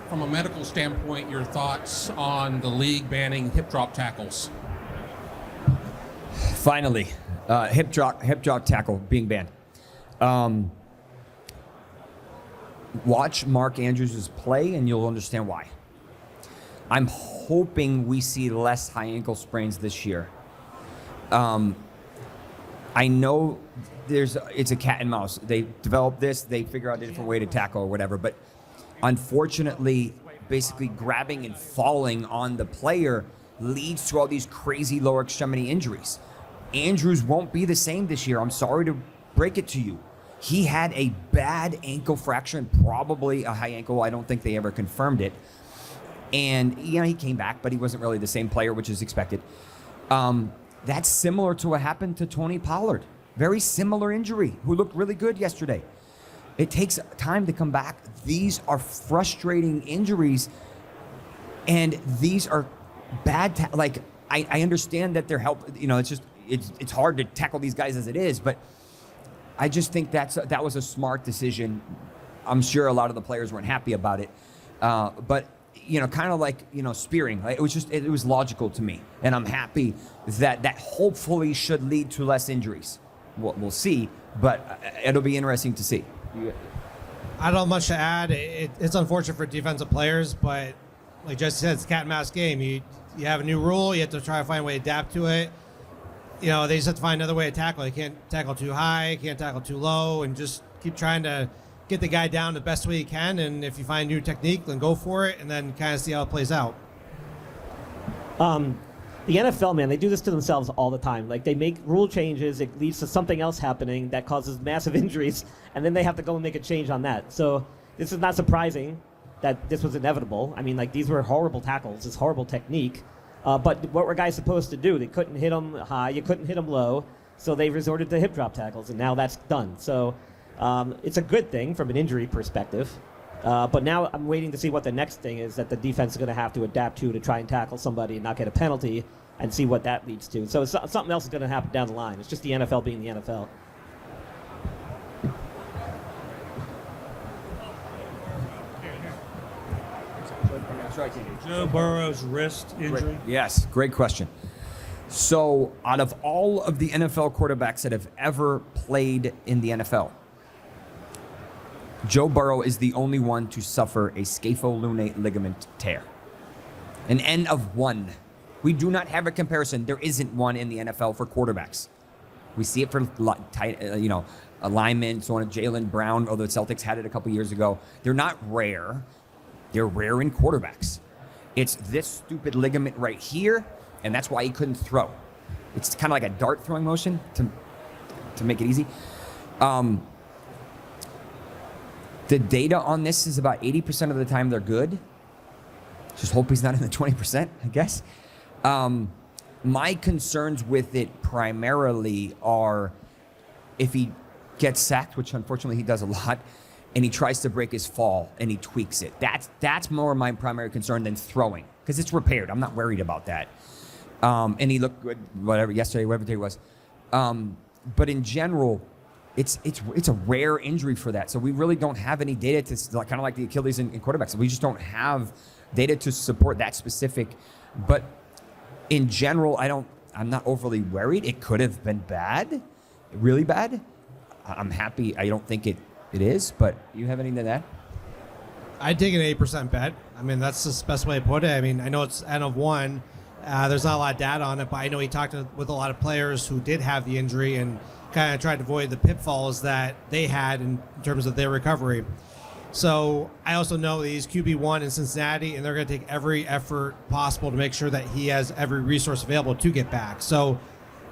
From a medical standpoint, your thoughts on the league banning hip drop tackles? Finally, hip drop tackle being banned. Watch Mark Andrews' play and you'll understand why. I'm hoping we see less high ankle sprains this year. I know it's a cat and mouse. They develop this, they figure out a different way to tackle or whatever, but unfortunately, basically grabbing and falling on the player leads to all these crazy lower extremity injuries. Andrews won't be the same this year. I'm sorry to break it to you. He had a bad ankle fracture and probably a high ankle. I don't think they ever confirmed it. And, he came back, but he wasn't really the same player, which is expected. That's similar to what happened to Tony Pollard. Very similar injury, who looked really good yesterday. It takes time to come back. These are frustrating injuries, and these are bad. I understand that they're help. It's hard to tackle these guys as it is, but I just think that was a smart decision. I'm sure a lot of the players weren't happy about it, but kind of like spearing. It was logical to me, and I'm happy that hopefully should lead to less injuries. We'll see, but it'll be interesting to see. I don't have much to add. It's unfortunate for defensive players, but like Jesse said, it's a cat and mouse game. You have a new rule. You have to try to find a way to adapt to it. They just have to find another way to tackle. You can't tackle too high, can't tackle too low, and just keep trying to get the guy down the best way you can. And if you find a new technique, then go for it, and then kind of see how it plays out. The NFL, man, they do this to themselves all the time. Like, they make rule changes, it leads to something else happening that causes massive injuries, and then they have to go and make a change on that. So this is not surprising that this was inevitable. I mean, these were horrible tackles, it's horrible technique. But what were guys supposed to do? They couldn't hit them high, you couldn't hit them low, so they resorted to hip drop tackles, and now that's done. So it's a good thing from an injury perspective. But now I'm waiting to see what the next thing is that the defense is going to have to adapt to try and tackle somebody and not get a penalty, and see what that leads to. So something else is going to happen down the line. It's just the NFL being the NFL. Joe Burrow's wrist injury. Yes, great question. So out of all of the NFL quarterbacks that have ever played in the NFL, Joe Burrow is the only one to suffer a scapholunate ligament tear. An N of 1. We do not have a comparison. There isn't one in the NFL for quarterbacks. We see it for linemen, so on. Jalen Brown, although the Celtics had it a couple years ago. They're not rare. They're rare in quarterbacks. It's this stupid ligament right here, and that's why he couldn't throw. It's kind of like a dart throwing motion to make it easy. The data on this is about 80% of the time they're good. Just hope he's not in the 20%, I guess. My concerns with it primarily are if he gets sacked, which unfortunately he does a lot, and he tries to break his fall and he tweaks it. That's more my primary concern than throwing, because it's repaired. I'm not worried about that. And he looked good, yesterday, whatever day it was. But in general, it's a rare injury for that. So we really don't have any data to, kind of like the Achilles in quarterbacks. We just don't have data to support that specific. But in general, I'm not overly worried. It could have been bad, really bad. I'm happy. I don't think it is, but do you have anything to add? I'd take an 8% bet. I mean, that's the best way to put it. I mean, I know it's N of 1. There's not a lot of data on it, but I know he talked with a lot of players who did have the injury and kind of tried to avoid the pitfalls that they had in terms of their recovery. So I also know that he's QB1 in Cincinnati, and they're going to take every effort possible to make sure that he has every resource available to get back. So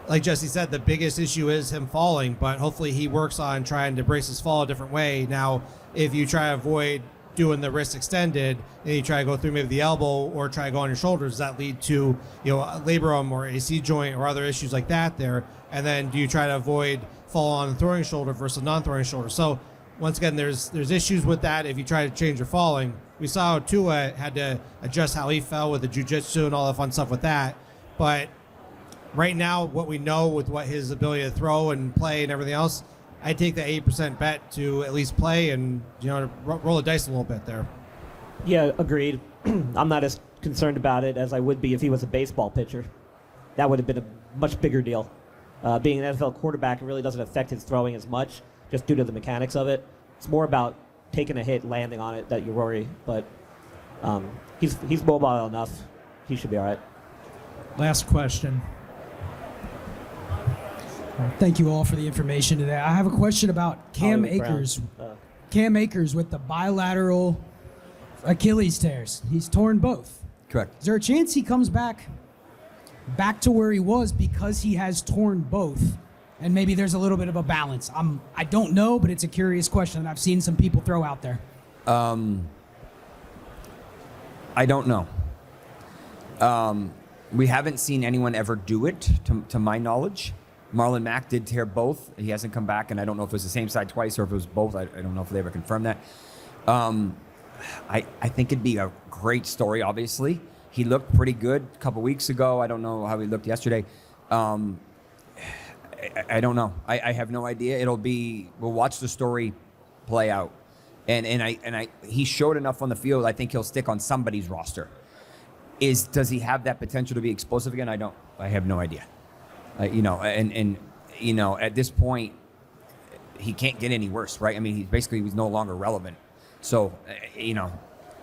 like Jesse said, the biggest issue is him falling, but hopefully he works on trying to brace his fall a different way. Now, if you try to avoid doing the wrist extended and you try to go through maybe the elbow or try to go on your shoulders, does that lead to a labrum or AC joint or other issues like that there? And then do you try to avoid fall on the throwing shoulder versus non-throwing shoulder? So once again, there's issues with that if you try to change your falling. We saw how Tua had to adjust how he fell with the jiu-jitsu and all the fun stuff with that. But right now, what we know with what his ability to throw and play and everything else, I take the 8% bet to at least play and roll the dice a little bit there. Yeah, agreed. I'm not as concerned about it as I would be if he was a baseball pitcher. That would have been a much bigger deal. Being an NFL quarterback, it really doesn't affect his throwing as much, just due to the mechanics of it. It's more about taking a hit, landing on it that you worry. But he's mobile enough. He should be all right. Last question. Thank you all for the information today. I have a question about Cam Hollywood Brown. Akers. Cam Akers with the bilateral Achilles tears. He's torn both. Correct. Is there a chance he comes back to where he was because he has torn both? And maybe there's a little bit of a balance. I don't know, but it's a curious question that I've seen some people throw out there. I don't know. We haven't seen anyone ever do it, to my knowledge. Marlon Mack did tear both. He hasn't come back, and I don't know if it was the same side twice or if it was both. I don't know if they ever confirmed that. I think it'd be a great story, obviously. He looked pretty good a couple weeks ago. I don't know how he looked yesterday. I don't know. I have no idea. We'll watch the story play out. And he showed enough on the field. I think he'll stick on somebody's roster. Does he have that potential to be explosive again? I have no idea. At this point, he can't get any worse, right? I mean, he's no longer relevant. So,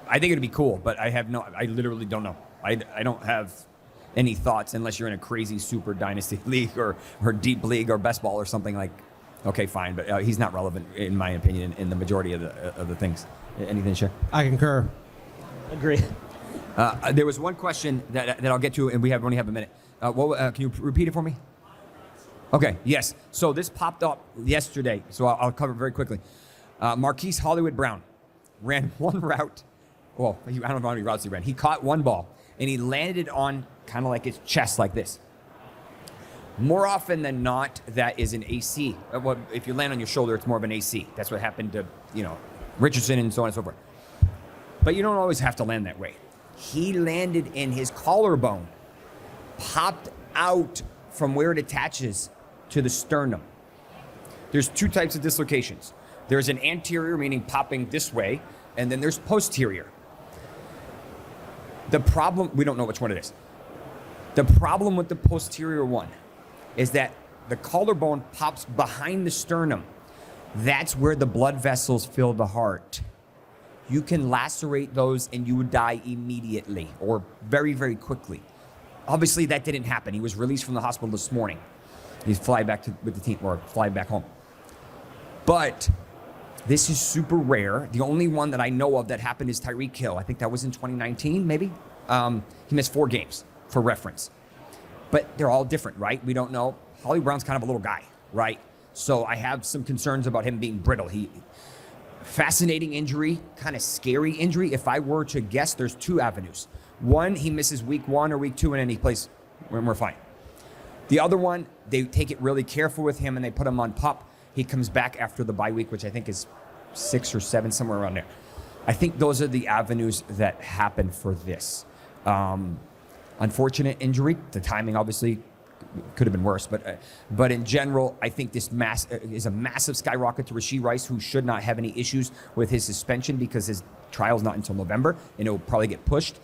I think it'd be cool, but I literally don't know. I don't have any thoughts unless you're in a crazy super dynasty league or deep league or best ball or something like, okay, fine. But he's not relevant, in my opinion, in the majority of the things. Anything to share? I concur. Agree. There was one question that I'll get to, and we only have a minute. Can you repeat it for me? Okay, yes. So this popped up yesterday, so I'll cover it very quickly. Marquise Hollywood Brown ran one route. Well, I don't know how many routes he ran. He caught one ball, and he landed on kind of like his chest like this. More often than not, that is an AC. Well, if you land on your shoulder, it's more of an AC. That's what happened to, Richardson and so on and so forth. But you don't always have to land that way. He landed in his collarbone, popped out from where it attaches to the sternum. There's two types of dislocations. There's an anterior, meaning popping this way, and then there's posterior. The problem, we don't know which one it is. The problem with the posterior one is that the collarbone pops behind the sternum. That's where the blood vessels fill the heart. You can lacerate those and you would die immediately or very, very quickly. Obviously, that didn't happen. He was released from the hospital this morning. He's fly back with the team or fly back home. But this is super rare. The only one that I know of that happened is Tyreek Hill. I think that was in 2019, maybe. He missed 4 games for reference. But they're all different, right? We don't know. Holly Brown's kind of a little guy, right? So I have some concerns about him being brittle. Fascinating injury, kind of scary injury. If I were to guess, there's 2 avenues. One, he misses week 1 or week 2 and then he plays, we're fine. The other one, they take it really careful with him and they put him on PUP. He comes back after the bye week, which I think is 6 or 7, somewhere around there. I think those are the avenues that happen for this. Unfortunate injury. The timing obviously could have been worse, but in general, I think this is a massive skyrocket to Rashee Rice, who should not have any issues with his suspension because his trial's not until November, and it will probably get pushed.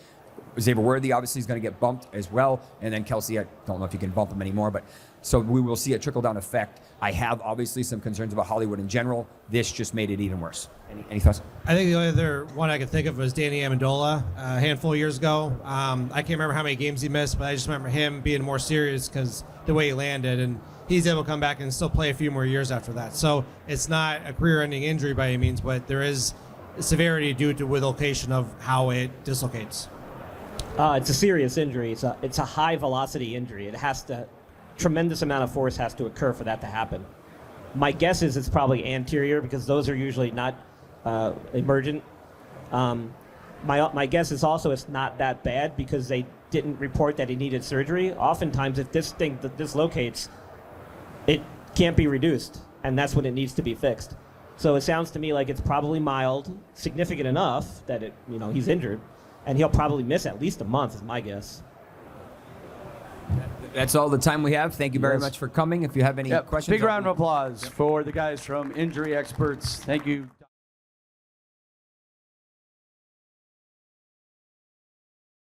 Xavier Worthy obviously is going to get bumped as well, and then Kelsey, I don't know if you can bump him anymore, but so we will see a trickle-down effect. I have obviously some concerns about Hollywood in general. This just made it even worse. Any thoughts? I think the only other one I could think of was Danny Amendola a handful of years ago. I can't remember how many games he missed, but I just remember him being more serious because the way he landed, and he's able to come back and still play a few more years after that. So it's not a career-ending injury by any means, but there is severity due to the location of how it dislocates. It's a serious injury. It's a high-velocity injury. Tremendous amount of force has to occur for that to happen. My guess is it's probably anterior because those are usually not emergent. My guess is also it's not that bad because they didn't report that he needed surgery. Oftentimes, if this thing dislocates, it can't be reduced, and that's when it needs to be fixed. So it sounds to me like it's probably mild, significant enough that he's injured, and he'll probably miss at least a month, is my guess. That's all the time we have. Thank you very Yes. much for coming. If you have any questions, Big round of applause for the guys from Injury Experts. Thank you.